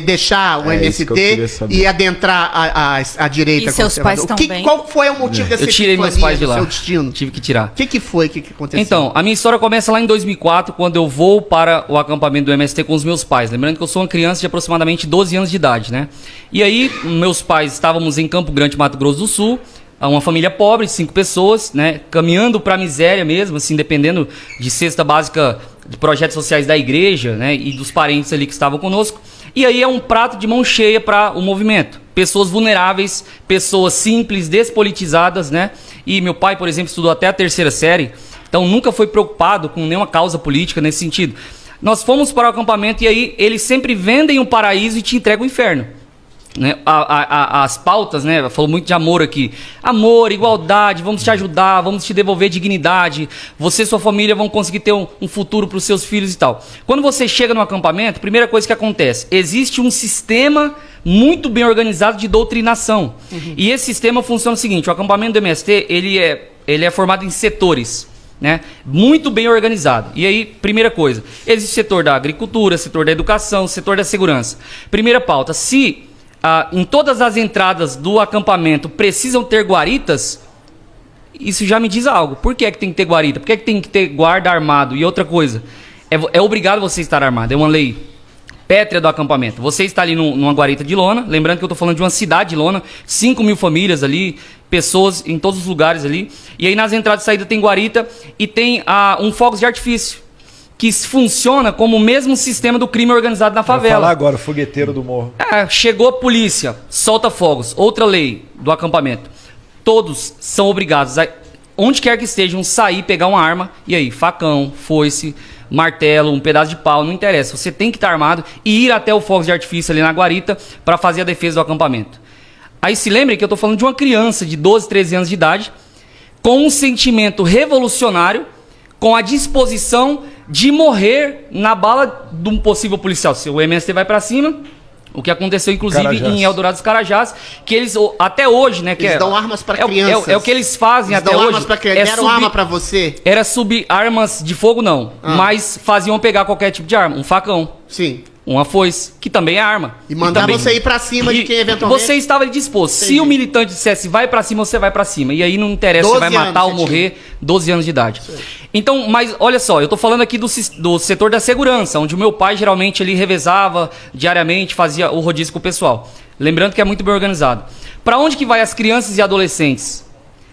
deixar o MST e adentrar a direita? E seus pais também? Qual foi o motivo dessa Eu tirei meus pais de lá. Seu destino? Tive que tirar. O que foi? O que aconteceu? Então, a minha história começa lá em 2004, quando eu vou para o acampamento do MST com os meus pais. Lembrando que eu sou uma criança de aproximadamente 12 anos de idade, né? E aí, meus pais estávamos em Campo Grande, Mato Grosso do Sul, uma família pobre, 5 pessoas, né? Caminhando para a miséria mesmo, assim, dependendo de cesta básica de projetos sociais da igreja, né, e dos parentes ali que estavam conosco. E aí é um prato de mão cheia para o movimento. Pessoas vulneráveis, pessoas simples, despolitizadas, né? E meu pai, por exemplo, estudou até a 3ª série, então nunca foi preocupado com nenhuma causa política nesse sentido. Nós fomos para o acampamento e aí eles sempre vendem um paraíso e te entregam o inferno. Né? As pautas, né? Falou muito de amor aqui. Amor, igualdade, vamos te ajudar, vamos te devolver dignidade. Você e sua família vão conseguir ter um futuro para os seus filhos e tal. Quando você chega no acampamento, primeira coisa que acontece, existe um sistema muito bem organizado de doutrinação. E esse sistema funciona o seguinte: o acampamento do MST, ele é formado em setores, né? Muito bem organizado. E aí, primeira coisa, existe o setor da agricultura, setor da educação, setor da segurança. Primeira pauta, se em todas as entradas do acampamento precisam ter guaritas, isso já me diz algo. Por que é que tem que ter guarita? Por que é que tem que ter guarda armado? E outra coisa, é obrigado você estar armado, é uma lei pétrea do acampamento. Você está ali numa guarita de lona, lembrando que eu estou falando de uma cidade de lona, 5.000 famílias ali, pessoas em todos os lugares ali, e aí nas entradas e saídas tem guarita e tem um fogos de artifício, que funciona como o mesmo sistema do crime organizado na favela. Vou falar agora, o fogueteiro do morro. Chegou a polícia, solta fogos. Outra lei do acampamento. Todos são obrigados a, onde quer que estejam, sair, pegar uma arma. E aí, facão, foice, martelo, um pedaço de pau, não interessa. Você tem que estar armado e ir até o fogos de artifício ali na guarita para fazer a defesa do acampamento. Aí se lembre que eu estou falando de uma criança de 12, 13 anos de idade, com um sentimento revolucionário, com a disposição de morrer na bala de um possível policial. Se o MST vai para cima, o que aconteceu inclusive Carajás. em Eldorado dos Carajás, que eles até hoje, né, que eles dão armas para crianças. É o que eles fazem eles até dão hoje. Armas pra crianças. Deram arma para você? Era subir armas de fogo não, mas faziam pegar qualquer tipo de arma, um facão. Sim. Uma foice, que também é arma. E mandar também, você ir pra cima de quem eventualmente... Você estava ali disposto. Entendi. Se o militante dissesse vai pra cima, você vai pra cima. E aí não interessa se vai matar ou morrer, 12 anos de idade. Então, mas olha só, eu tô falando aqui do setor da segurança, onde o meu pai geralmente ele revezava diariamente, fazia o rodízio com o pessoal. Lembrando que é muito bem organizado. Pra onde que vai as crianças e adolescentes?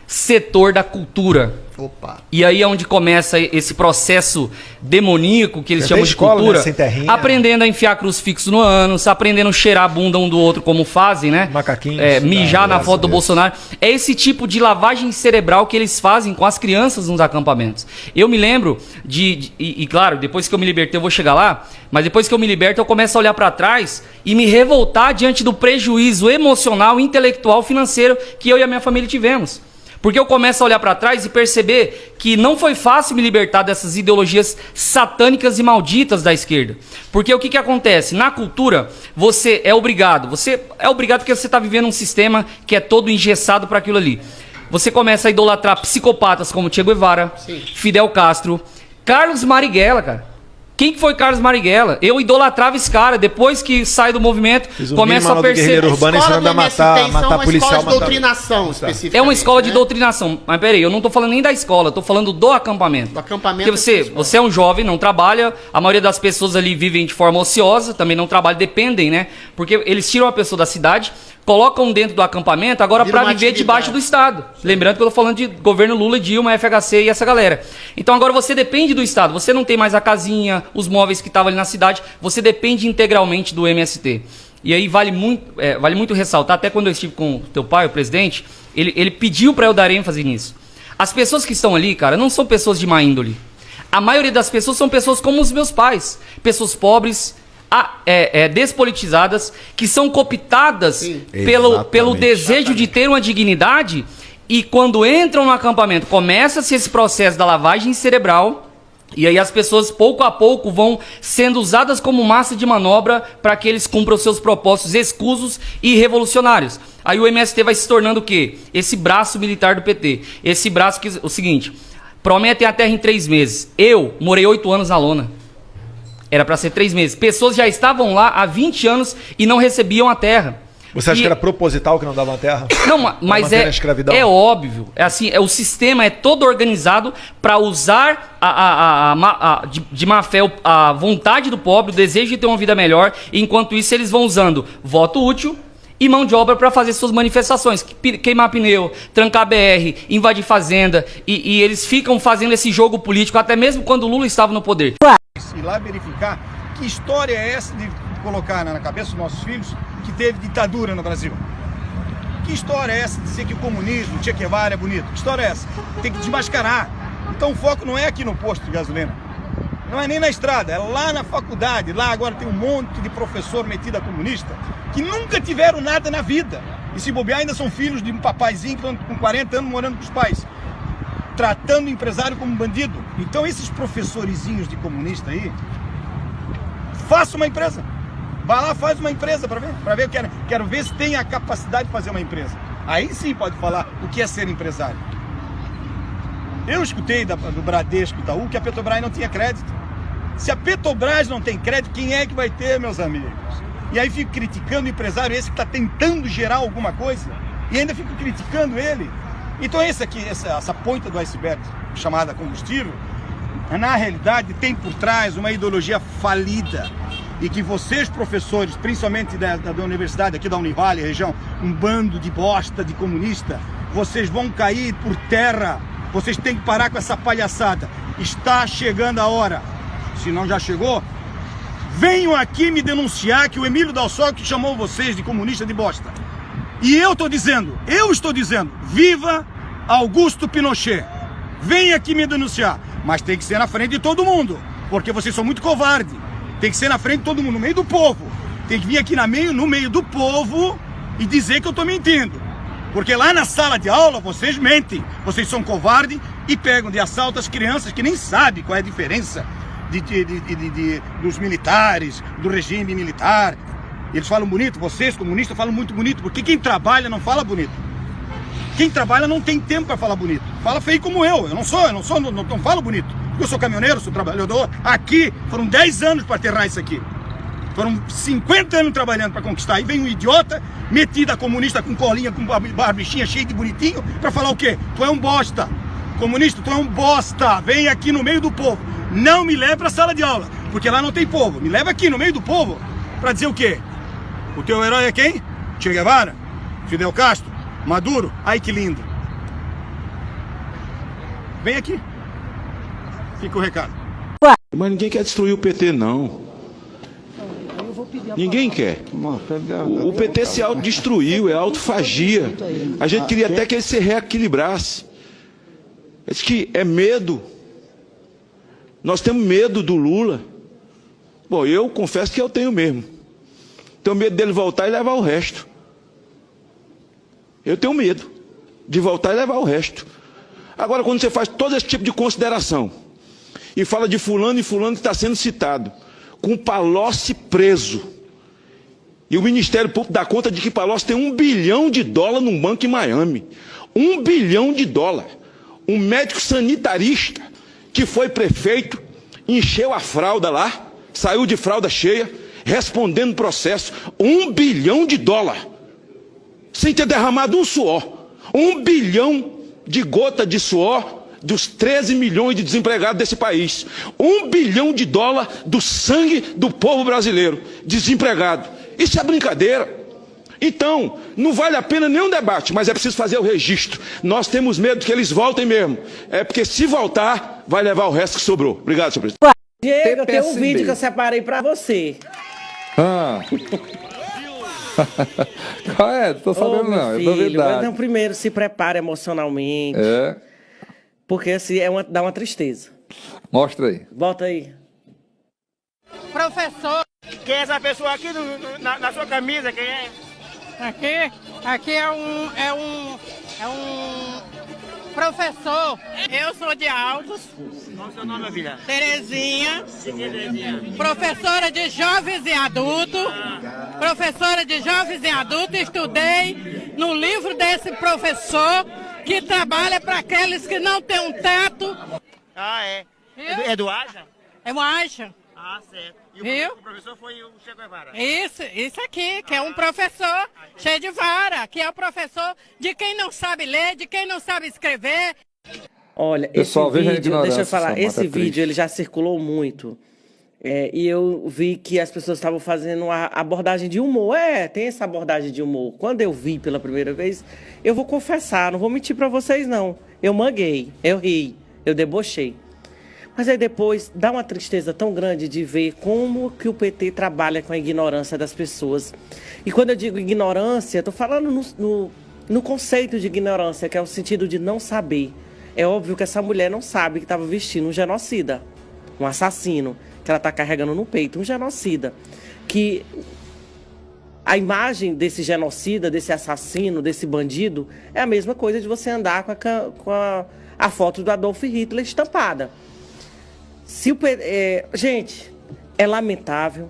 Setor da cultura. Opa. E aí é onde começa esse processo demoníaco que eles Tem chamam até de escola, cultura. né? Sem terrinha. Aprendendo a enfiar crucifixo no ânus, aprendendo a cheirar a bunda um do outro como fazem, né? Macaquinhos. Mijar na foto do Bolsonaro. É esse tipo de lavagem cerebral que eles fazem com as crianças nos acampamentos. Eu me lembro e claro, depois que eu me libertei eu vou chegar lá, mas depois que eu me liberto eu começo a olhar para trás e me revoltar diante do prejuízo emocional, intelectual, financeiro que eu e a minha família tivemos. Porque eu começo a olhar para trás e perceber que não foi fácil me libertar dessas ideologias satânicas e malditas da esquerda. Porque o que acontece? Na cultura, você é obrigado porque você está vivendo um sistema que é todo engessado para aquilo ali. Você começa a idolatrar psicopatas como Che Guevara, Fidel Castro, Carlos Marighella, cara. Quem que foi Carlos Marighella? Eu idolatrava esse cara. Depois que sai do movimento, começa a perceber. Urbano ensinando a matar policial. Uma escola de doutrinação específica. É uma escola de doutrinação. Mas peraí, eu não tô falando nem da escola, eu tô falando do acampamento. Do acampamento. Porque você é um jovem, não trabalha, a maioria das pessoas ali vivem de forma ociosa, também não trabalham, dependem, né? Porque eles tiram a pessoa da cidade, colocam dentro do acampamento agora para viver debaixo do Estado. Lembrando que eu tô falando de governo Lula, Dilma, FHC e essa galera. Então agora você depende do Estado. Você não tem mais a casinha, os móveis que estavam ali na cidade. Você depende integralmente do MST. E aí vale muito ressaltar, até quando eu estive com o teu pai, o presidente, ele pediu para eu dar ênfase nisso. As pessoas que estão ali, cara, não são pessoas de má índole. A maioria das pessoas são pessoas como os meus pais. Pessoas pobres, despolitizadas, que são cooptadas pelo desejo de ter uma dignidade, e quando entram no acampamento começa-se esse processo da lavagem cerebral, e aí as pessoas pouco a pouco vão sendo usadas como massa de manobra para que eles cumpram seus propósitos escusos e revolucionários. Aí o MST vai se tornando o quê? Esse braço militar do PT. Esse braço que, o seguinte, prometem a terra em 3 meses. Eu morei 8 anos na lona. Era para ser 3 meses. Pessoas já estavam lá há 20 anos e não recebiam a terra. Você acha que era proposital que não davam a terra? Não, mas é óbvio. É assim, o sistema é todo organizado para usar de má fé a vontade do pobre, o desejo de ter uma vida melhor. E enquanto isso, eles vão usando voto útil e mão de obra para fazer suas manifestações. Queimar pneu, trancar BR, invadir fazenda. E eles ficam fazendo esse jogo político até mesmo quando o Lula estava no poder. ir lá verificar que história é essa de colocar na cabeça dos nossos filhos que teve ditadura no Brasil. Que história é essa de dizer que o comunismo, o Che Guevara é bonito? Que história é essa? Tem que desmascarar. Então o foco não é aqui no posto de gasolina. Não é nem na estrada, é lá na faculdade. Lá agora tem um monte de professor metido a comunista que nunca tiveram nada na vida. E se bobear ainda são filhos de um papaizinho com 40 anos morando com os pais. Tratando o empresário como bandido. Então esses professorizinhos de comunista aí, faça uma empresa. Vai lá, faz uma empresa para ver. Eu quero ver se tem a capacidade de fazer uma empresa. Aí sim pode falar o que é ser empresário. Eu escutei do Bradesco Itaú que a Petrobras não tinha crédito. Se a Petrobras não tem crédito, quem é que vai ter, meus amigos? E aí fico criticando o empresário esse que está tentando gerar alguma coisa e ainda fico criticando ele. Então essa ponta do iceberg chamada combustível, na realidade tem por trás uma ideologia falida e que vocês, professores, principalmente da universidade aqui da Univale, região, um bando de bosta, de comunista, vocês vão cair por terra. Vocês têm que parar com essa palhaçada. Está chegando a hora. Se não já chegou, venham aqui me denunciar que o Emílio Dalsol que chamou vocês de comunista de bosta. E eu estou dizendo, viva Augusto Pinochet. Venha aqui me denunciar. Mas tem que ser na frente de todo mundo, porque vocês são muito covardes. Tem que ser na frente de todo mundo, no meio do povo. Tem que vir aqui no meio do povo e dizer que eu estou mentindo. Porque lá na sala de aula vocês mentem, vocês são covardes e pegam de assalto as crianças que nem sabem qual é a diferença dos militares, do regime militar. Eles falam bonito, vocês comunistas falam muito bonito, porque quem trabalha não fala bonito. Quem trabalha não tem tempo para falar bonito. Fala feio como eu não falo bonito. Eu sou caminhoneiro, sou trabalhador. Aqui foram 10 anos para aterrar isso aqui. Foram 50 anos trabalhando para conquistar. Aí vem um idiota, metido a comunista com colinha, com barbichinha cheia de bonitinho, para falar o quê? Tu é um bosta. Comunista, tu é um bosta. Vem aqui no meio do povo. Não me leve para a sala de aula, porque lá não tem povo. Me leva aqui no meio do povo para dizer o quê? O teu herói é quem? Che Guevara? Fidel Castro? Maduro? Ai, que lindo. Vem aqui. Fica o recado. Mas ninguém quer destruir o PT, não. Ninguém quer. O PT se autodestruiu, é autofagia. A gente queria até que ele se reequilibrasse. Diz que é medo. Nós temos medo do Lula. Bom, eu confesso que eu tenho mesmo. Tenho medo dele voltar e levar o resto. Eu tenho medo de voltar e levar o resto. Agora, quando você faz todo esse tipo de consideração e fala de fulano e fulano que está sendo citado, com Palocci preso, e o Ministério Público dá conta de que Palocci tem $1 bilhão num banco em Miami. $1 bilhão. Um médico sanitarista que foi prefeito, encheu a fralda lá, saiu de fralda cheia, respondendo processo, $1 bilhão, sem ter derramado um suor. 1 bilhão de gota de suor dos 13 milhões de desempregados desse país. $1 bilhão do sangue do povo brasileiro desempregado. Isso é brincadeira. Então, não vale a pena nenhum debate, mas é preciso fazer o registro. Nós temos medo que eles voltem mesmo. É porque se voltar, vai levar o resto que sobrou. Obrigado, senhor presidente. Diego, eu tenho um vídeo que eu separei pra você. Qual é? Não tô sabendo, não. É novidade. Então, primeiro, se prepare emocionalmente. Porque assim, dá uma tristeza. Mostra aí. Volta aí. Professor. Quem é essa pessoa aqui na sua camisa? Quem é? Aqui é um professor. Eu sou de Altos. Qual é o seu nome, filha? Terezinha. Professora de jovens e adultos. Professora de jovens e adultos. Estudei no livro desse professor que trabalha para aqueles que não têm um teto. Ah, é? É do Aja? É o Aja. Ah, certo. E o professor foi o Che Guevara? Isso aqui, que é um professor cheio de vara, que é o professor de quem não sabe ler, de quem não sabe escrever. Olha, pessoal, esse vídeo, deixa eu falar, esse vídeo ele já circulou muito. E eu vi que as pessoas estavam fazendo a abordagem de humor. Tem essa abordagem de humor. Quando eu vi pela primeira vez, eu vou confessar, não vou mentir pra vocês não. Eu manguei, eu ri, eu debochei. Mas aí depois dá uma tristeza tão grande de ver como que o PT trabalha com a ignorância das pessoas. E quando eu digo ignorância, estou falando no conceito de ignorância, que é o sentido de não saber. É óbvio que essa mulher não sabe que estava vestindo um genocida, um assassino, que ela está carregando no peito, um genocida. Que a imagem desse genocida, desse assassino, desse bandido, é a mesma coisa de você andar com a foto do Adolf Hitler estampada. Gente, é lamentável.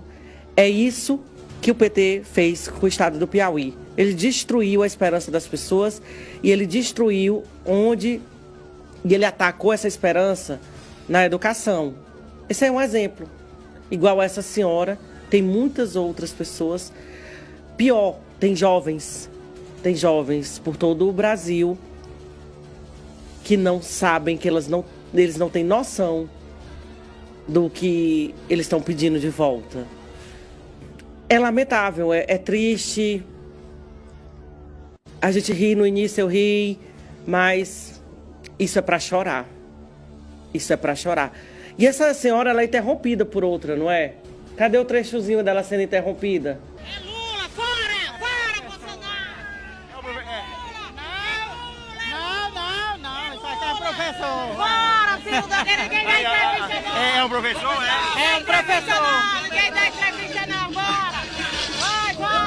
É isso que o PT fez com o estado do Piauí. Ele destruiu a esperança das pessoas e ele destruiu e ele atacou essa esperança na educação. Esse é um exemplo. Igual a essa senhora, tem muitas outras pessoas. Pior, tem jovens por todo o Brasil que não sabem, que eles não têm noção do que eles estão pedindo de volta. É lamentável, é triste. A gente ri no início, eu ri, mas isso é para chorar. Isso é para chorar. E essa senhora, ela é interrompida por outra, não é? Cadê o trechozinho dela sendo interrompida? É Lula, fora! Fora, Bolsonaro! Não, isso aqui é o professor. Fora, filho da ninguém dá entrevista não. É o professor, é? É o professor. Ninguém dá entrevista não, bora! Vai!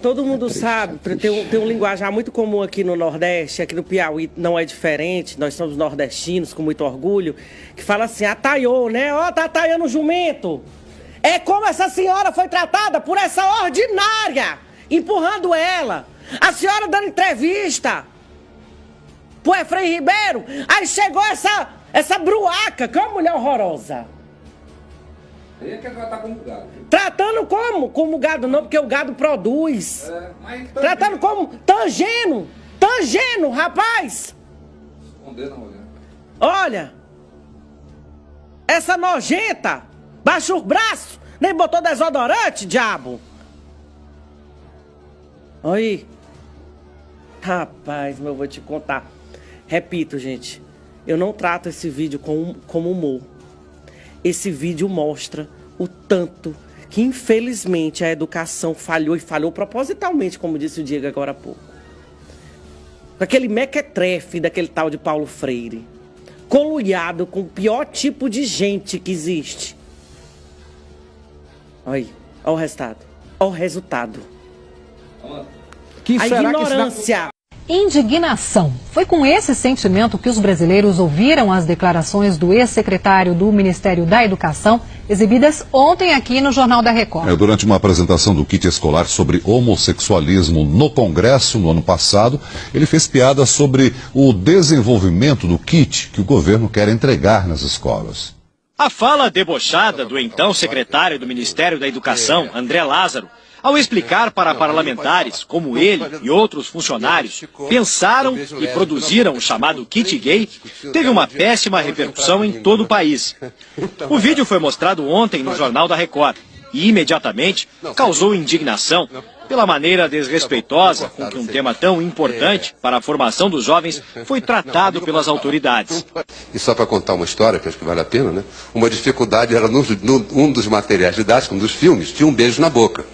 Todo mundo sabe, tem um linguajar muito comum aqui no Nordeste, aqui no Piauí não é diferente, nós somos nordestinos com muito orgulho, que fala assim, ataiou, né? Ó, tá ataiando o jumento. É como essa senhora foi tratada por essa ordinária, empurrando ela. A senhora dando entrevista pro Efraim Ribeiro, aí chegou essa bruaca, que é uma mulher horrorosa. Ele quer tratar como gado. Tratando como? Como gado não, porque o gado produz. Tratando como tangendo, rapaz. Escondendo a mulher. Olha, essa nojenta, baixa o braço, nem botou desodorante, diabo. Aí. Rapaz, eu vou te contar. Repito, gente, eu não trato esse vídeo como humor. Esse vídeo mostra o tanto que, infelizmente, a educação falhou, e falhou propositalmente, como disse o Diego agora há pouco. Com aquele mequetrefe daquele tal de Paulo Freire, coluiado com o pior tipo de gente que existe. Olha o resultado. Olha o resultado. A ignorância. Indignação. Foi com esse sentimento que os brasileiros ouviram as declarações do ex-secretário do Ministério da Educação, exibidas ontem aqui no Jornal da Record. Durante uma apresentação do kit escolar sobre homossexualismo no Congresso, no ano passado, ele fez piada sobre o desenvolvimento do kit que o governo quer entregar nas escolas. A fala debochada do então secretário do Ministério da Educação, André Lázaro, ao explicar para parlamentares como ele e outros funcionários pensaram e produziram o chamado kit gay, teve uma péssima repercussão em todo o país. O vídeo foi mostrado ontem no Jornal da Record e imediatamente causou indignação pela maneira desrespeitosa com que um tema tão importante para a formação dos jovens foi tratado pelas autoridades. E só para contar uma história, que acho que vale a pena, né? Uma dificuldade era um dos materiais didáticos, um dos filmes, tinha um beijo na boca.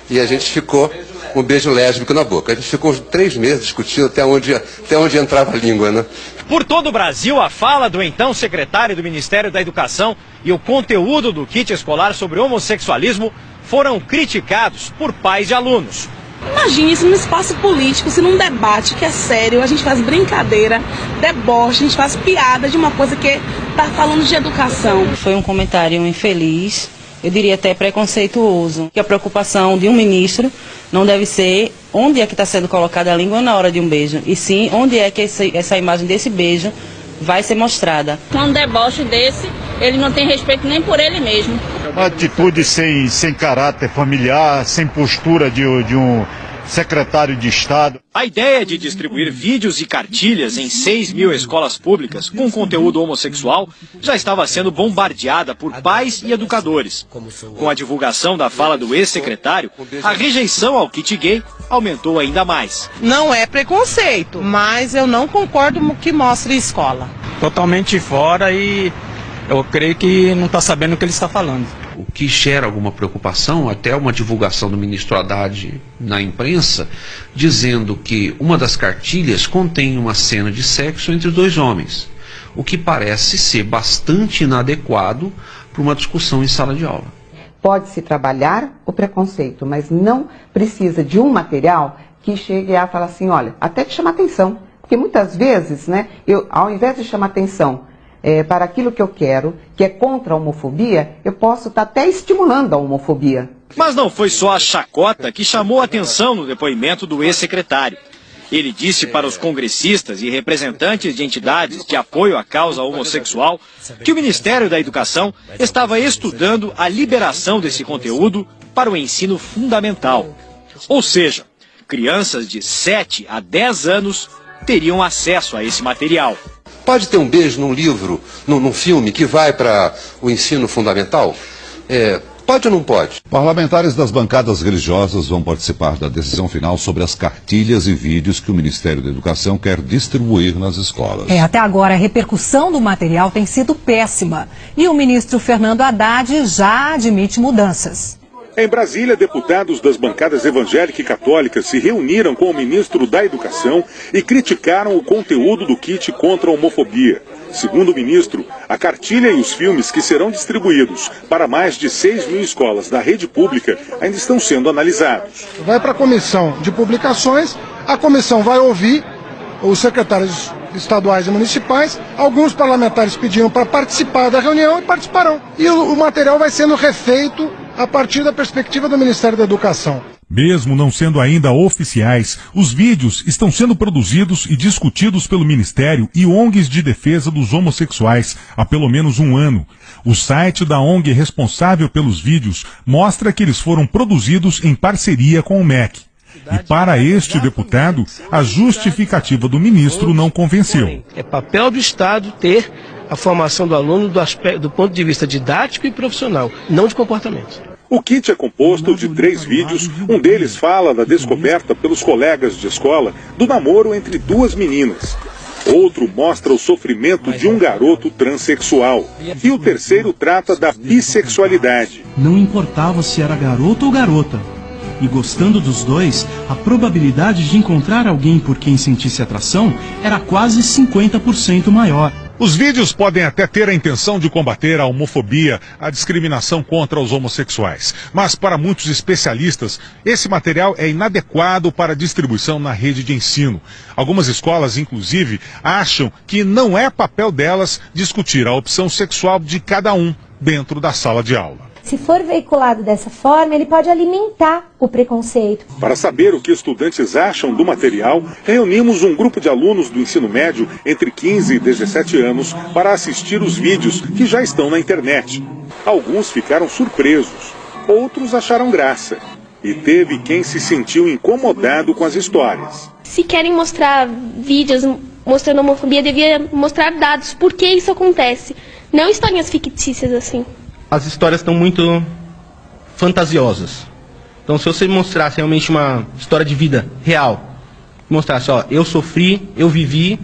E a gente ficou um beijo lésbico na boca. A gente ficou 3 meses discutindo até onde entrava a língua, né? Por todo o Brasil, a fala do então secretário do Ministério da Educação e o conteúdo do kit escolar sobre homossexualismo foram criticados por pais de alunos. Imagine isso num espaço político, se num debate que é sério, a gente faz brincadeira, deboche, a gente faz piada de uma coisa que está falando de educação. Foi um comentário infeliz, eu diria até preconceituoso, que a preocupação de um ministro não deve ser onde é que está sendo colocada a língua na hora de um beijo, e sim onde é que essa imagem desse beijo vai ser mostrada. Um deboche desse, ele não tem respeito nem por ele mesmo. Uma atitude sem caráter familiar, sem postura de um secretário de Estado. A ideia de distribuir vídeos e cartilhas em 6.000 escolas públicas com conteúdo homossexual já estava sendo bombardeada por pais e educadores. Com a divulgação da fala do ex-secretário, a rejeição ao kit gay aumentou ainda mais. Não é preconceito, mas eu não concordo com o que mostra a escola. Totalmente fora e eu creio que não está sabendo o que ele está falando. O que gera alguma preocupação, até uma divulgação do ministro Haddad na imprensa, dizendo que uma das cartilhas contém uma cena de sexo entre dois homens, o que parece ser bastante inadequado para uma discussão em sala de aula. Pode-se trabalhar o preconceito, mas não precisa de um material que chegue a falar assim, olha, até te chamar atenção. Porque muitas vezes, né, ao invés de chamar atenção para aquilo que eu quero, que é contra a homofobia, eu posso estar até estimulando a homofobia. Mas não foi só a chacota que chamou a atenção no depoimento do ex-secretário. Ele disse para os congressistas e representantes de entidades de apoio à causa homossexual que o Ministério da Educação estava estudando a liberação desse conteúdo para o ensino fundamental. Ou seja, crianças de 7 a 10 anos teriam acesso a esse material. Pode ter um beijo num livro, num filme que vai para o ensino fundamental? Pode ou não pode? Parlamentares das bancadas religiosas vão participar da decisão final sobre as cartilhas e vídeos que o Ministério da Educação quer distribuir nas escolas. Até agora a repercussão do material tem sido péssima. E o ministro Fernando Haddad já admite mudanças. Em Brasília, deputados das bancadas evangélica e católica se reuniram com o ministro da Educação e criticaram o conteúdo do kit contra a homofobia. Segundo o ministro, a cartilha e os filmes que serão distribuídos para mais de 6.000 escolas da rede pública ainda estão sendo analisados. Vai para a comissão de publicações, a comissão vai ouvir os secretários estaduais e municipais, alguns parlamentares pediram para participar da reunião e participarão. E o material vai sendo refeito a partir da perspectiva do Ministério da Educação. Mesmo não sendo ainda oficiais, os vídeos estão sendo produzidos e discutidos pelo Ministério e ONGs de defesa dos homossexuais há pelo menos um ano. O site da ONG responsável pelos vídeos mostra que eles foram produzidos em parceria com o MEC. E para este deputado, a justificativa do ministro não convenceu. É papel do Estado ter a formação do aluno do ponto de vista didático e profissional, não de comportamento. O kit é composto de 3 vídeos, um deles fala da descoberta pelos colegas de escola do namoro entre 2 meninas. Outro mostra o sofrimento de um garoto transexual. E o terceiro trata da bissexualidade. Não importava se era garoto ou garota. E gostando dos dois, a probabilidade de encontrar alguém por quem sentisse atração era quase 50% maior. Os vídeos podem até ter a intenção de combater a homofobia, a discriminação contra os homossexuais. Mas para muitos especialistas, esse material é inadequado para distribuição na rede de ensino. Algumas escolas, inclusive, acham que não é papel delas discutir a opção sexual de cada um dentro da sala de aula. Se for veiculado dessa forma, ele pode alimentar o preconceito. Para saber o que estudantes acham do material, reunimos um grupo de alunos do ensino médio entre 15 e 17 anos para assistir os vídeos que já estão na internet. Alguns ficaram surpresos, outros acharam graça. E teve quem se sentiu incomodado com as histórias. Se querem mostrar vídeos mostrando homofobia, devia mostrar dados, por que isso acontece, não historinhas fictícias assim. As histórias estão muito fantasiosas. Então, se você mostrasse realmente uma história de vida real, mostrasse, ó, eu sofri, eu vivi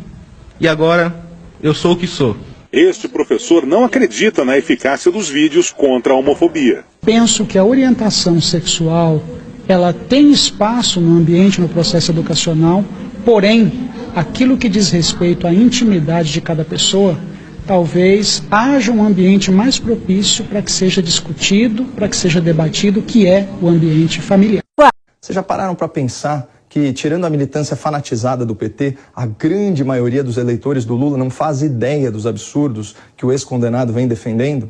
e agora eu sou o que sou. Este professor não acredita na eficácia dos vídeos contra a homofobia. Penso que a orientação sexual, ela tem espaço no ambiente, no processo educacional, porém, aquilo que diz respeito à intimidade de cada pessoa, talvez haja um ambiente mais propício para que seja discutido, para que seja debatido, que é o ambiente familiar. Vocês já pararam para pensar que, tirando a militância fanatizada do PT, a grande maioria dos eleitores do Lula não faz ideia dos absurdos que o ex-condenado vem defendendo?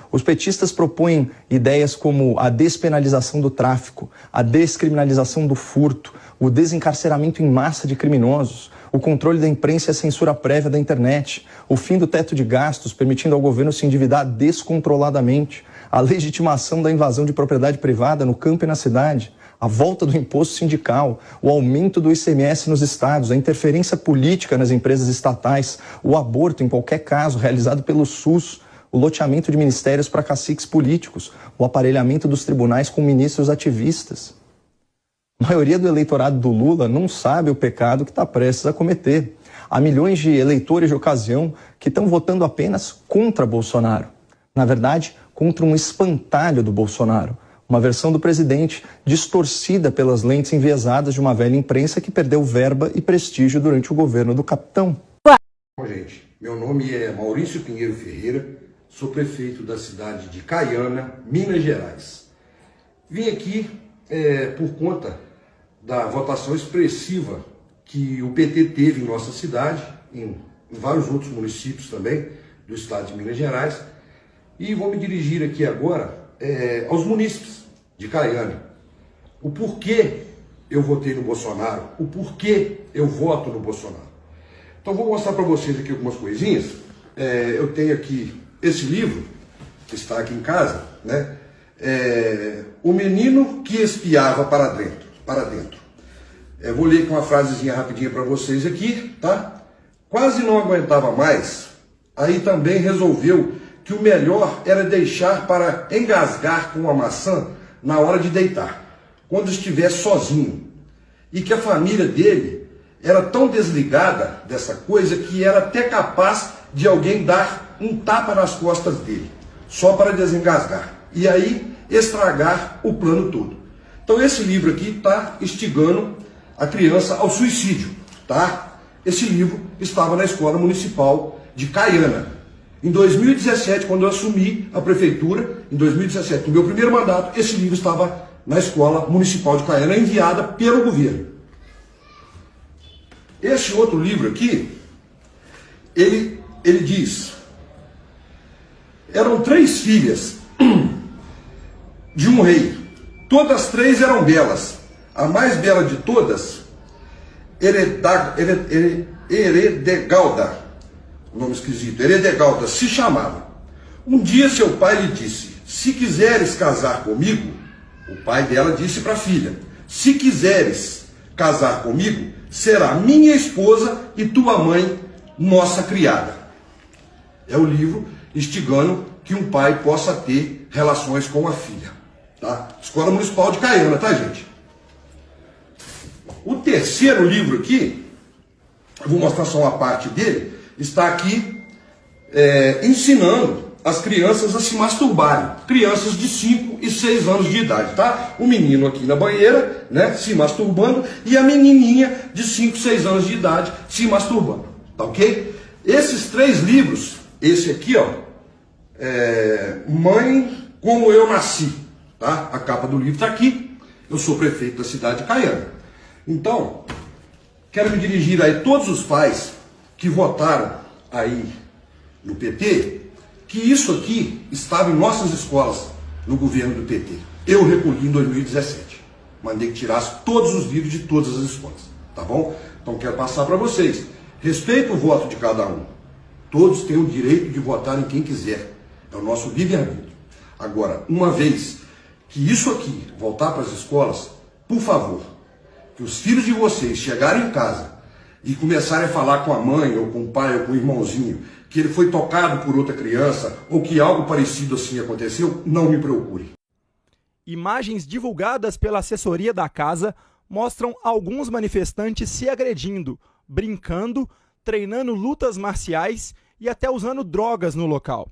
Os petistas propõem ideias como a despenalização do tráfico, a descriminalização do furto, o desencarceramento em massa de criminosos, o controle da imprensa e a censura prévia da internet, o fim do teto de gastos, permitindo ao governo se endividar descontroladamente, a legitimação da invasão de propriedade privada no campo e na cidade, A volta do imposto sindical, o aumento do ICMS nos estados, a interferência política nas empresas estatais, o aborto em qualquer caso realizado pelo SUS, o loteamento de ministérios para caciques políticos, o aparelhamento dos tribunais com ministros ativistas. A maioria do eleitorado do Lula não sabe o pecado que está prestes a cometer. Há milhões de eleitores de ocasião que estão votando apenas contra Bolsonaro. Na verdade, contra um espantalho do Bolsonaro. Uma versão do presidente distorcida pelas lentes enviesadas de uma velha imprensa que perdeu verba e prestígio durante o governo do capitão. Bom, gente, meu nome é Maurício Pinheiro Ferreira, sou prefeito da cidade de Caiana, Minas Gerais. Vim aqui por conta da votação expressiva que o PT teve em nossa cidade, em vários outros municípios também do estado de Minas Gerais, e vou me dirigir aqui agora aos munícipes de Caiana. O porquê eu votei no Bolsonaro, o porquê eu voto no Bolsonaro. Então vou mostrar para vocês aqui algumas coisinhas. Eu tenho aqui esse livro, que está aqui em casa, né? O Menino que Espiava para Dentro. Vou ler aqui uma frasezinha rapidinha para vocês aqui, tá? Quase não aguentava mais, aí também resolveu que o melhor era deixar para engasgar com a maçã na hora de deitar, quando estivesse sozinho. E que a família dele era tão desligada dessa coisa que era até capaz de alguém dar um tapa nas costas dele, só para desengasgar. E aí estragar o plano todo. Então esse livro aqui está instigando a criança ao suicídio, tá? Esse livro estava na Escola Municipal de Caiana. Em 2017, quando eu assumi a prefeitura, em 2017, no meu primeiro mandato, esse livro estava na Escola Municipal de Caiana, enviada pelo governo. Esse outro livro aqui, ele diz: eram 3 filhas de um rei, todas 3 eram belas. A mais bela de todas, Heredegalda, nome esquisito, Heredegalda se chamava. Um dia seu pai lhe disse: se quiseres casar comigo, o pai dela disse para a filha: se quiseres casar comigo, será minha esposa e tua mãe nossa criada. É o livro instigando que um pai possa ter relações com a filha, tá? Escola Municipal de Caiana, tá, gente? O terceiro livro aqui, eu vou mostrar só uma parte dele, está aqui ensinando as crianças a se masturbarem. Crianças de 5 e 6 anos de idade, tá? O menino aqui na banheira, né, se masturbando, e a menininha de 5, 6 anos de idade se masturbando, tá ok? Esses 3 livros, esse aqui, ó, Mãe Como Eu Nasci, tá? A capa do livro está aqui. Eu sou prefeito da cidade de Caiana. Então, quero me dirigir aí a todos os pais que votaram aí no PT, que isso aqui estava em nossas escolas no governo do PT. Eu recolhi em 2017. Mandei que tirasse todos os livros de todas as escolas, tá bom? Então quero passar para vocês. Respeito o voto de cada um. Todos têm o direito de votar em quem quiser. É o nosso livre-arbítrio. Agora, uma vez que isso aqui voltar para as escolas, por favor, que os filhos de vocês chegarem em casa e começarem a falar com a mãe, ou com o pai, ou com o irmãozinho, que ele foi tocado por outra criança, ou que algo parecido assim aconteceu, não me procure. Imagens divulgadas pela assessoria da casa mostram alguns manifestantes se agredindo, brincando, treinando lutas marciais e até usando drogas no local.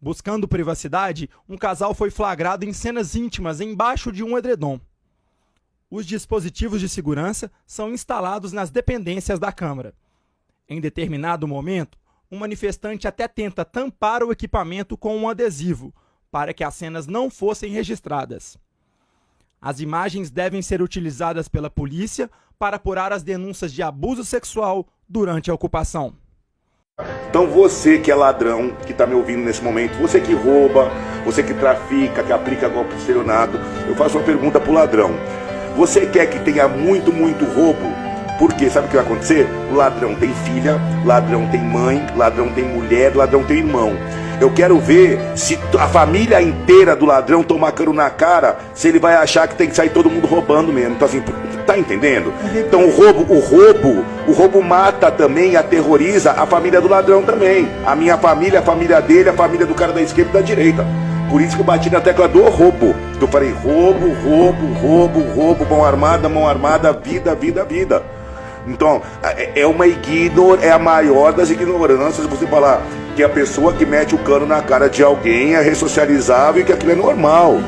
Buscando privacidade, um casal foi flagrado em cenas íntimas embaixo de um edredom. Os dispositivos de segurança são instalados nas dependências da Câmara. Em determinado momento, um manifestante até tenta tampar o equipamento com um adesivo, para que as cenas não fossem registradas. As imagens devem ser utilizadas pela polícia para apurar as denúncias de abuso sexual durante a ocupação. Então você que é ladrão, que está me ouvindo nesse momento, você que rouba, você que trafica, que aplica golpe de estelionato, eu faço uma pergunta para o ladrão. Você quer que tenha muito roubo? Porque sabe o que vai acontecer? O ladrão tem filha, ladrão tem mãe, ladrão tem mulher, ladrão tem irmão. Eu quero ver se a família inteira do ladrão tomar cano na cara, se ele vai achar que tem que sair todo mundo roubando mesmo. Então assim, tá entendendo? Então o roubo mata também e aterroriza a família do ladrão também. A minha família, a família dele, a família do cara da esquerda e da direita. Por isso que eu bati na tecla do roubo. Eu falei roubo, mão armada, vida. Então, é a maior das ignorâncias você falar que a pessoa que mete o cano na cara de alguém é ressocializável e que aquilo é normal.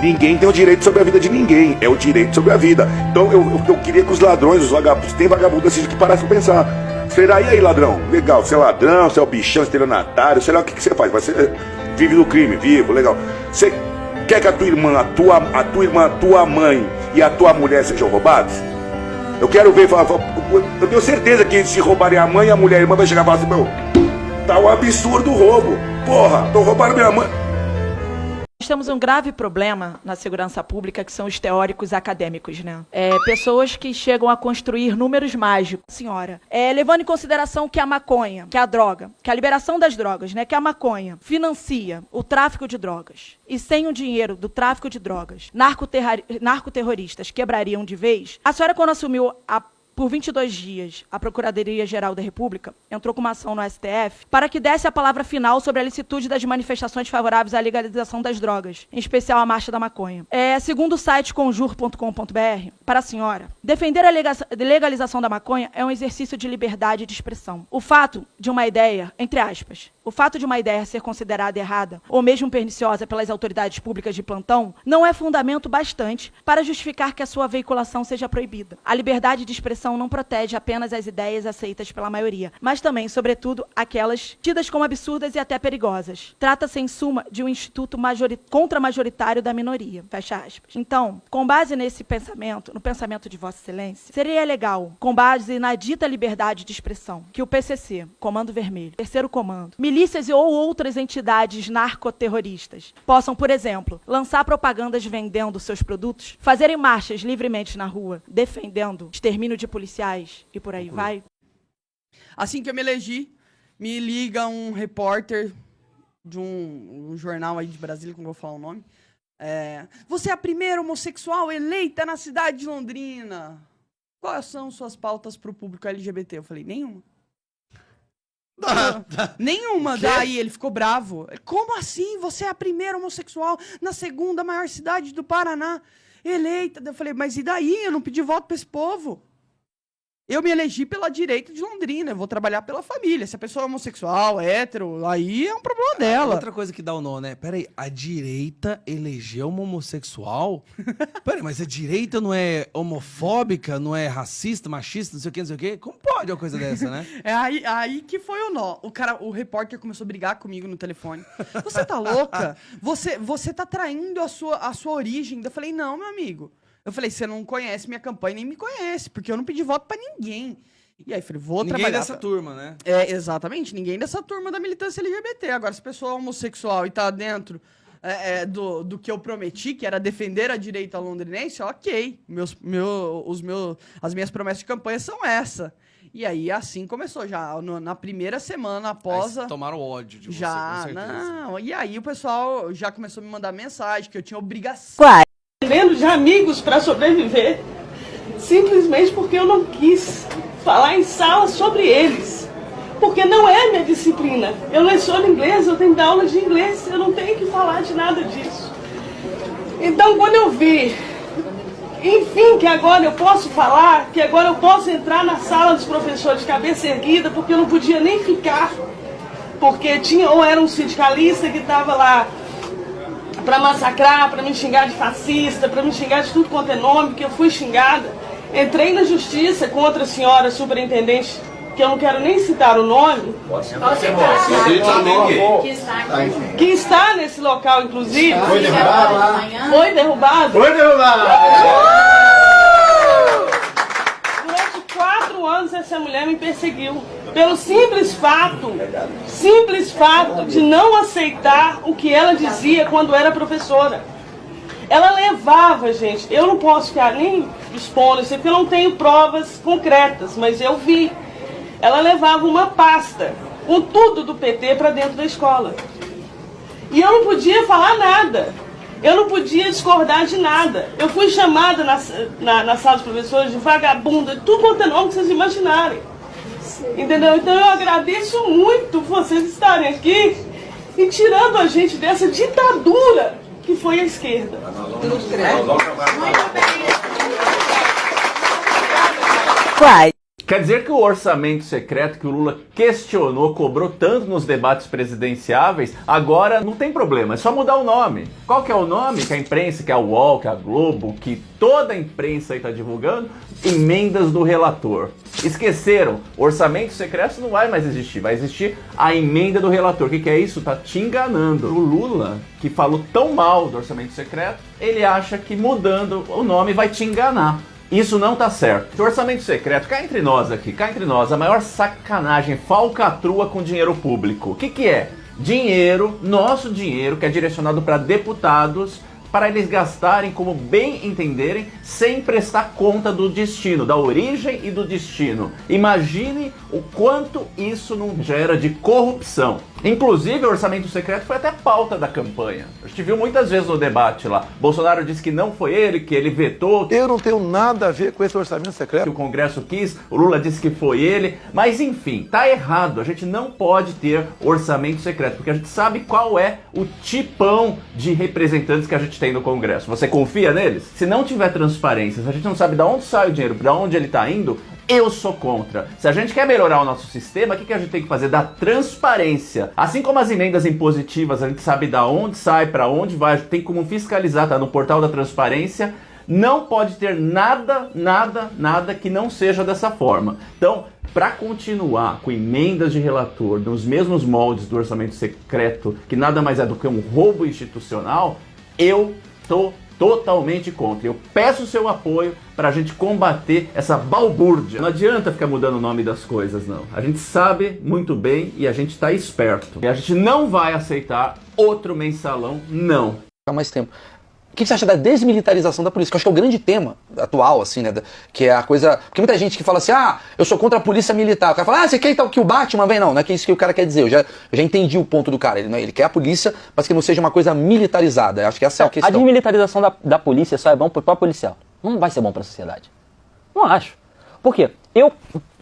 Ninguém tem o direito sobre a vida de ninguém, é o direito sobre a vida. Então eu queria que os ladrões, os vagabundos, tem vagabundo assim que parassem pra pensar. Será, e aí ladrão? Legal, você é ladrão, você é o bichão, estelionatário, sei lá o que você faz. Você vive do crime, vivo, legal. Você quer que a tua irmã, a tua mãe e a tua mulher sejam roubados? Eu quero ver, eu tenho certeza que se roubarem a mãe e a mulher, a irmã vai chegar e falar assim, meu, tá um absurdo o roubo. Porra, tô roubando minha mãe. Nós temos um grave problema na segurança pública, que são os teóricos acadêmicos, né? Pessoas que chegam a construir números mágicos. Senhora, levando em consideração que a maconha, que a droga, que a liberação das drogas, né? Que a maconha financia o tráfico de drogas. E sem o dinheiro do tráfico de drogas, narcoterroristas quebrariam de vez. A senhora, quando assumiu por 22 dias, a Procuradoria-Geral da República entrou com uma ação no STF para que desse a palavra final sobre a licitude das manifestações favoráveis à legalização das drogas, em especial a Marcha da Maconha. Segundo o site conjur.com.br, para a senhora, defender a legalização da maconha é um exercício de liberdade de expressão. O fato de uma ideia, entre aspas, o fato de uma ideia ser considerada errada ou mesmo perniciosa pelas autoridades públicas de plantão não é fundamento bastante para justificar que a sua veiculação seja proibida. A liberdade de expressão não protege apenas as ideias aceitas pela maioria, mas também, sobretudo, aquelas tidas como absurdas e até perigosas. Trata-se, em suma, de um instituto contra-majoritário da minoria. Fecha aspas. Então, com base nesse pensamento, no pensamento de Vossa Excelência, seria legal, com base na dita liberdade de expressão, que o PCC, Comando Vermelho, Terceiro Comando, milícias ou outras entidades narcoterroristas possam, por exemplo, lançar propagandas vendendo seus produtos, fazerem marchas livremente na rua, defendendo extermínio de policiais e por aí vai. Assim que eu me elegi, me liga um repórter de um jornal aí de Brasília, que não vou falar o nome. Você é a primeira homossexual eleita na cidade de Londrina. Quais são suas pautas para o público LGBT? Eu falei, nenhuma. Nenhuma. Daí ele ficou bravo. Como assim? Você é a primeira homossexual na segunda maior cidade do Paraná eleita? Eu falei, mas e daí? Eu não pedi voto para esse povo. Eu me elegi pela direita de Londrina, eu vou trabalhar pela família. Se a pessoa é homossexual, hétero, aí é um problema dela. Outra coisa que dá o nó, né? Peraí, a direita elegeu uma homossexual? Peraí, mas a direita não é homofóbica, não é racista, machista, não sei o quê? Como pode uma coisa dessa, né? Aí que foi o nó. O repórter começou a brigar comigo no telefone. Você tá louca? Você tá traindo a sua origem. Eu falei, não, meu amigo. Eu falei, você não conhece minha campanha, nem me conhece, porque eu não pedi voto pra ninguém. E aí, falei, vou trabalhar... Ninguém dessa turma, né? Exatamente, ninguém dessa turma da militância LGBT. Agora, se a pessoa é homossexual e tá dentro do que eu prometi, que era defender a direita londrinense, ok. As minhas promessas de campanha são essa. E aí, assim começou, já na primeira semana após... Tomaram ódio de você, já, com certeza. Não, e aí o pessoal já começou a me mandar mensagem, que eu tinha obrigação... Dependendo de amigos para sobreviver, simplesmente porque eu não quis falar em sala sobre eles, porque não é minha disciplina. Eu leciono inglês, eu tenho que dar aula de inglês, eu não tenho que falar de nada disso. Então, quando eu vi, enfim, que agora eu posso falar, que agora eu posso entrar na sala dos professores de cabeça erguida, porque eu não podia nem ficar, porque ou era um sindicalista que estava lá para massacrar, para me xingar de fascista, para me xingar de tudo quanto é nome, que eu fui xingada. Entrei na justiça contra a senhora superintendente, que eu não quero nem citar o nome, que está nesse local, inclusive. Foi derrubado? Foi derrubado. Foi derrubado! Durante 4 anos essa mulher me perseguiu. Pelo simples fato de não aceitar o que ela dizia quando era professora. Ela levava, gente, eu não posso ficar nem expondo isso, porque eu não tenho provas concretas, mas eu vi. Ela levava uma pasta com tudo do PT para dentro da escola. E eu não podia falar nada. Eu não podia discordar de nada. Eu fui chamada na sala dos professores de vagabunda, tudo quanto é nome que vocês imaginarem. Entendeu? Então eu agradeço muito vocês estarem aqui e tirando a gente dessa ditadura que foi a esquerda. Quer dizer que o orçamento secreto que o Lula questionou, cobrou tanto nos debates presidenciáveis, agora não tem problema, é só mudar o nome. Qual que é o nome que a imprensa, que a UOL, que a Globo, que toda a imprensa aí está divulgando? Emendas do relator. Esqueceram, o orçamento secreto não vai mais existir, vai existir a emenda do relator. O que é isso? Tá te enganando. O Lula, que falou tão mal do orçamento secreto, ele acha que mudando o nome vai te enganar. Isso não tá certo. O orçamento secreto, cá entre nós aqui, cá entre nós, a maior sacanagem, falcatrua com dinheiro público. O que é? Dinheiro, nosso dinheiro, que é direcionado para deputados, para eles gastarem como bem entenderem, sem prestar conta do destino, da origem e do destino. Imagine o quanto isso não gera de corrupção. Inclusive, o orçamento secreto foi até pauta da campanha. A gente viu muitas vezes no debate lá. Bolsonaro disse que não foi ele, que ele vetou. Eu não tenho nada a ver com esse orçamento secreto. Que o Congresso quis, o Lula disse que foi ele. Mas enfim, tá errado. A gente não pode ter orçamento secreto, porque a gente sabe qual é o tipão de representantes que a gente tem no Congresso. Você confia neles? Se não tiver transparência, se a gente não sabe de onde sai o dinheiro, para onde ele tá indo, eu sou contra. Se a gente quer melhorar o nosso sistema, o que a gente tem que fazer? Dar transparência. Assim como as emendas impositivas, a gente sabe de onde sai, para onde vai, tem como fiscalizar, tá no portal da transparência. Não pode ter nada que não seja dessa forma. Então, para continuar com emendas de relator nos mesmos moldes do orçamento secreto, que nada mais é do que um roubo institucional, eu tô totalmente contra. Eu peço o seu apoio para a gente combater essa balbúrdia. Não adianta ficar mudando o nome das coisas, não. A gente sabe muito bem e a gente está esperto. E a gente não vai aceitar outro mensalão, não. Há mais tempo. O que você acha da desmilitarização da polícia? Que eu acho que é o grande tema atual, assim, né? Que é a coisa... Porque muita gente que fala assim, eu sou contra a polícia militar. O cara fala, você quer então que o Batman vem? Não, não é isso que o cara quer dizer. Eu já entendi o ponto do cara. Ele quer a polícia, mas que não seja uma coisa militarizada. Eu acho que essa é a questão. A desmilitarização da polícia só é bom pro próprio policial. Não vai ser bom pra sociedade. Não acho. Por quê? Eu,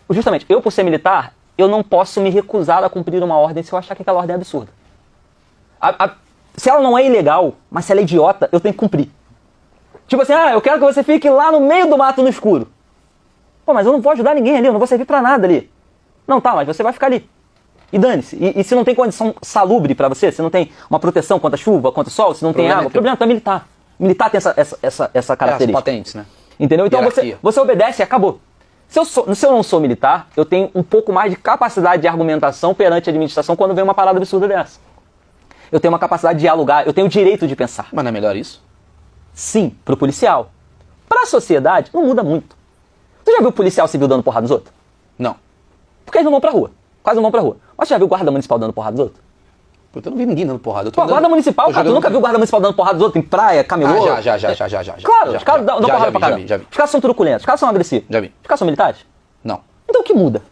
por ser militar, eu não posso me recusar a cumprir uma ordem se eu achar que aquela ordem é absurda. Se ela não é ilegal, mas se ela é idiota, eu tenho que cumprir. Tipo assim, eu quero que você fique lá no meio do mato no escuro. Pô, mas eu não vou ajudar ninguém ali, eu não vou servir pra nada ali. Não, tá, mas você vai ficar ali. E dane-se. E se não tem condição salubre pra você, se não tem uma proteção contra chuva, contra sol, se não tem água, o problema é militar. Militar tem essa característica. As patentes, né? Entendeu? Então você obedece e acabou. Se eu não sou militar, eu tenho um pouco mais de capacidade de argumentação perante a administração quando vem uma parada absurda dessa. Eu tenho uma capacidade de dialogar, eu tenho o direito de pensar. Mas não é melhor isso? Sim, pro policial. Pra sociedade, não muda muito. Tu já viu policial civil dando porrada nos outros? Não. Porque eles não vão pra rua. Quase não vão pra rua. Mas tu já viu guarda municipal dando porrada nos outros? Eu não vi ninguém dando porrada. Guarda municipal, cara, tu nunca viu guarda municipal dando porrada nos outros em praia, camelô? Já. Claro, os caras dão porrada pra caramba. Já vi. Os caras são truculentos, os caras são agressivos. Já vi. Os caras são militares? Não. Então o que muda?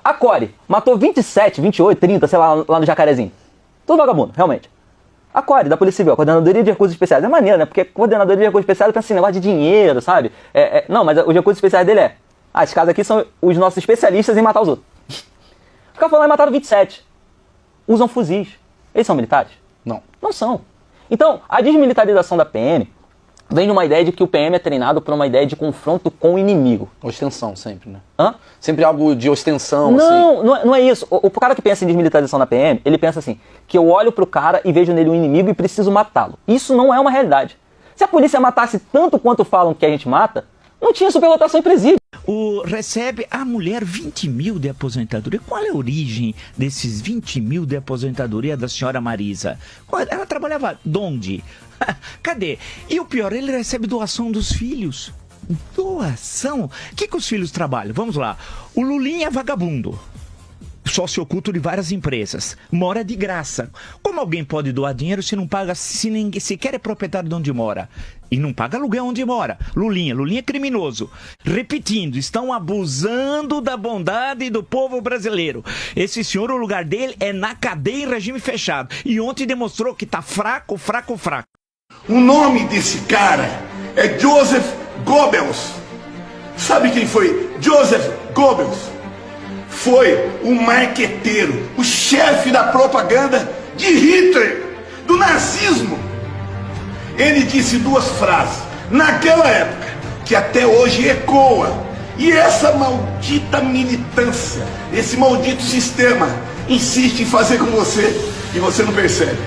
A Core matou 27, 28, 30, sei lá no Jacarezinho. Tudo vagabundo, realmente. A Core, da Polícia Civil, a Coordenadoria de Recursos Especiais. É maneiro, né? Porque a Coordenadoria de Recursos Especiais pensa assim, negócio de dinheiro, sabe? Não, mas os recursos especiais dele esses caras aqui são os nossos especialistas em matar os outros. Os caras foram lá e mataram 27. Usam fuzis. Eles são militares? Não. Não são. Então, a desmilitarização da PM vem de uma ideia de que o PM é treinado por uma ideia de confronto com o inimigo. Ostensão sempre, né? Hã? Sempre algo de ostensão, não, assim. Não é isso. O cara que pensa em desmilitarização da PM, ele pensa assim, que eu olho pro cara e vejo nele um inimigo e preciso matá-lo. Isso não é uma realidade. Se a polícia matasse tanto quanto falam que a gente mata, não tinha superlotação em presídio. Recebe a mulher 20 mil de aposentadoria. Qual é a origem desses 20 mil de aposentadoria da senhora Marisa? Ela trabalhava onde? Cadê? E o pior, ele recebe doação dos filhos. Doação? O que os filhos trabalham? Vamos lá. O Lulinha é vagabundo. sócio oculto de várias empresas. Mora de graça. Como alguém pode doar dinheiro se não paga, se ninguém sequer é proprietário de onde mora? E não paga aluguel onde mora. Lulinha é criminoso. Repetindo, estão abusando da bondade do povo brasileiro. Esse senhor, o lugar dele é na cadeia em regime fechado. E ontem demonstrou que tá fraco. O nome desse cara é Joseph Goebbels. Sabe quem foi Joseph Goebbels? Foi o marqueteiro, o chefe da propaganda de Hitler, do nazismo. Ele disse duas frases naquela época que até hoje ecoa. E essa maldita militância, esse maldito sistema insiste em fazer com você e você não percebe.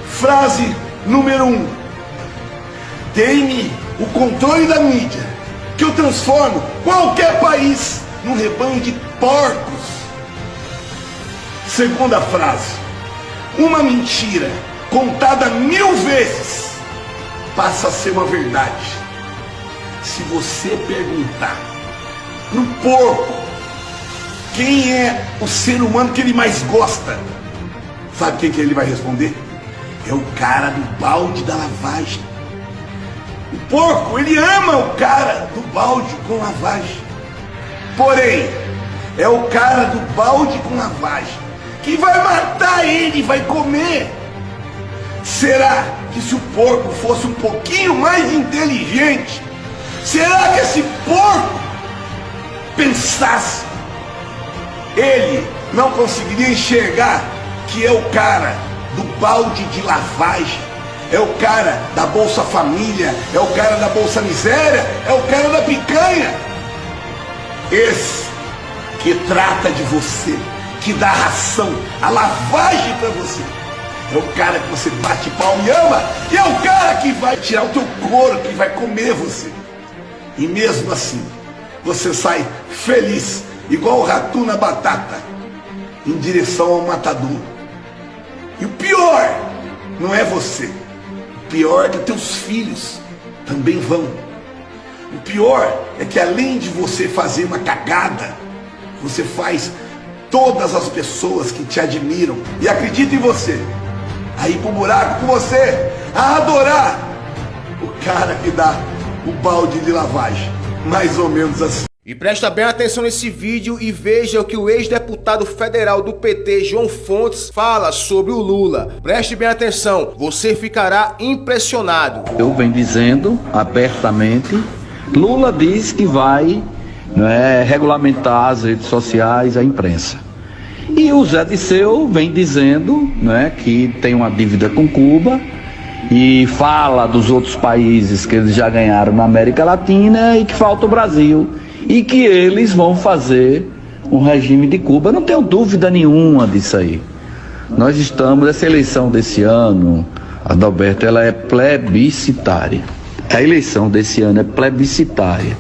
Frase número 1: dê-me o controle da mídia, que eu transformo qualquer país num rebanho de porcos. Segunda frase: uma mentira contada 1000 vezes passa a ser uma verdade. Se você perguntar pro porco quem é o ser humano que ele mais gosta, sabe quem que ele vai responder? É o cara do balde da lavagem. O porco, ele ama o cara do balde com lavagem. Porém, é o cara do balde com lavagem que vai matar ele e vai comer. Será que se o porco fosse um pouquinho mais inteligente, será que esse porco pensasse, ele não conseguiria enxergar que é o cara do balde de lavagem, é o cara da Bolsa Família, é o cara da Bolsa Miséria, é o cara da picanha? Esse que trata de você, que dá ração, a lavagem para você, é o cara que você bate pau e ama, e é o cara que vai tirar o teu couro, que vai comer você. E mesmo assim, você sai feliz, igual o Ratu na batata, em direção ao matador. E o pior não é você. O pior é que teus filhos também vão. O pior é que além de você fazer uma cagada, você faz todas as pessoas que te admiram e acreditam em você a ir pro buraco com você, a adorar o cara que dá o balde de lavagem. Mais ou menos assim. E presta bem atenção nesse vídeo e veja o que o ex-deputado federal do PT, João Fontes, fala sobre o Lula. Preste bem atenção, você ficará impressionado. Eu venho dizendo abertamente, Lula diz que vai regulamentar as redes sociais, a imprensa. E o Zé Disseu vem dizendo que tem uma dívida com Cuba e fala dos outros países que eles já ganharam na América Latina e que falta o Brasil. E que eles vão fazer um regime de Cuba. Eu não tenho dúvida nenhuma disso aí. Nós estamos, essa eleição desse ano, Adalberto, ela é plebiscitária. A eleição desse ano é plebiscitária.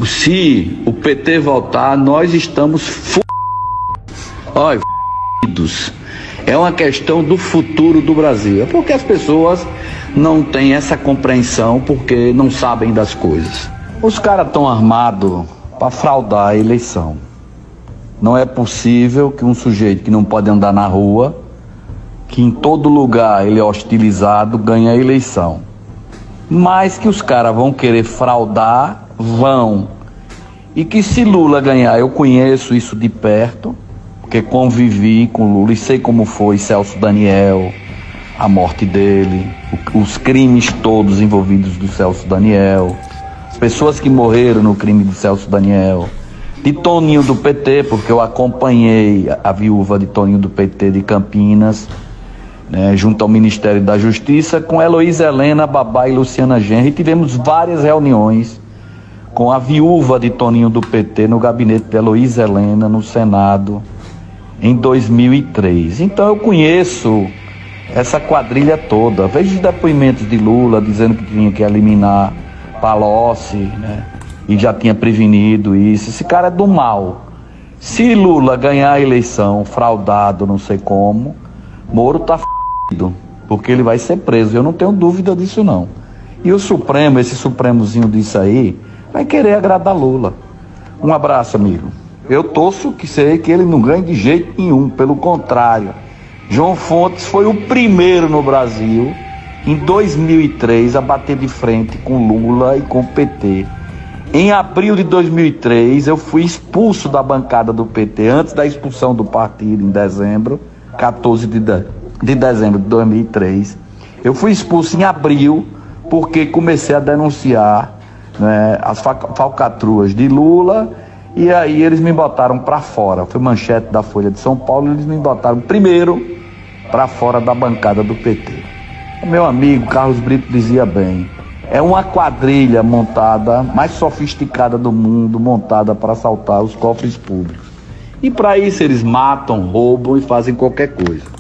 Se o PT voltar, nós estamos f***dos. É uma questão do futuro do Brasil. É porque as pessoas não têm essa compreensão, porque não sabem das coisas. Os caras estão armados para fraudar a eleição. Não é possível que um sujeito que não pode andar na rua, que em todo lugar ele é hostilizado, ganhe a eleição. Mas que os caras vão querer fraudar, vão. E que se Lula ganhar, eu conheço isso de perto, porque convivi com Lula e sei como foi Celso Daniel, a morte dele, os crimes todos envolvidos do Celso Daniel, pessoas que morreram no crime de Celso Daniel, de Toninho do PT, porque eu acompanhei a viúva de Toninho do PT de Campinas, junto ao Ministério da Justiça, com Heloísa Helena, Babá e Luciana Genro, e tivemos várias reuniões com a viúva de Toninho do PT no gabinete de Heloísa Helena, no Senado, em 2003. Então eu conheço essa quadrilha toda. Vejo os depoimentos de Lula dizendo que tinha que eliminar Palocci, e já tinha prevenido isso. Esse cara é do mal. Se Lula ganhar a eleição fraudado, não sei como, Moro tá f***do, porque ele vai ser preso. Eu não tenho dúvida disso não. E o Supremo, esse Supremozinho disso aí, vai querer agradar Lula. Um abraço, amigo. Eu torço que sei que ele não ganhe de jeito nenhum, pelo contrário. João Fontes foi o primeiro no Brasil, em 2003, a bater de frente com Lula e com o PT. Em abril de 2003, eu fui expulso da bancada do PT, antes da expulsão do partido, em dezembro, 14 de dezembro de 2003. Eu fui expulso em abril, porque comecei a denunciar, né, as falcatruas de Lula, e aí eles me botaram para fora. Foi manchete da Folha de São Paulo, e eles me botaram primeiro para fora da bancada do PT. O meu amigo Carlos Brito dizia bem, é uma quadrilha montada, mais sofisticada do mundo, montada para assaltar os cofres públicos. E para isso eles matam, roubam e fazem qualquer coisa.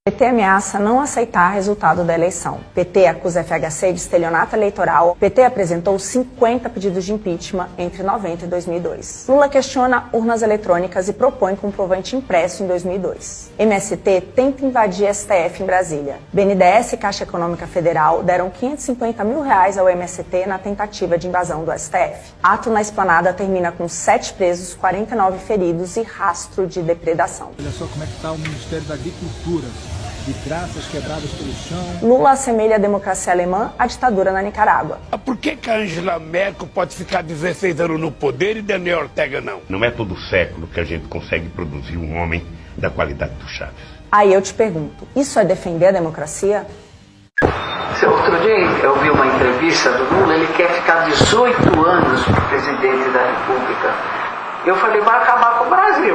PT ameaça não aceitar resultado da eleição. PT acusa FHC de estelionato eleitoral. PT apresentou 50 pedidos de impeachment entre 90 e 2002. Lula questiona urnas eletrônicas e propõe comprovante impresso em 2002. MST tenta invadir STF em Brasília. BNDES e Caixa Econômica Federal deram R$550 mil ao MST na tentativa de invasão do STF. Ato na esplanada termina com 7 presos, 49 feridos e rastro de depredação. Olha só como é que está o Ministério da Agricultura. De traças quebradas pelo chão. Lula assemelha a democracia alemã à ditadura na Nicarágua. Por que a Angela Merkel pode ficar 16 anos no poder e Daniel Ortega não? Não é todo século que a gente consegue produzir um homem da qualidade do Chaves. Aí eu te pergunto, isso é defender a democracia? Outro dia eu vi uma entrevista do Lula, ele quer ficar 18 anos presidente da República. Eu falei, vai acabar com o Brasil.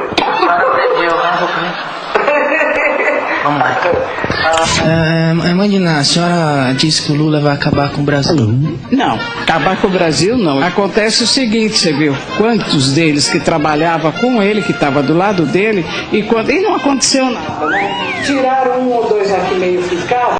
Vamos lá. Imagina, a senhora disse que o Lula vai acabar com o Brasil. Não, acabar com o Brasil não. Acontece o seguinte, você viu, quantos deles que trabalhavam com ele, que estava do lado dele, e não aconteceu nada, né? Tiraram um ou dois aqui meio ficados.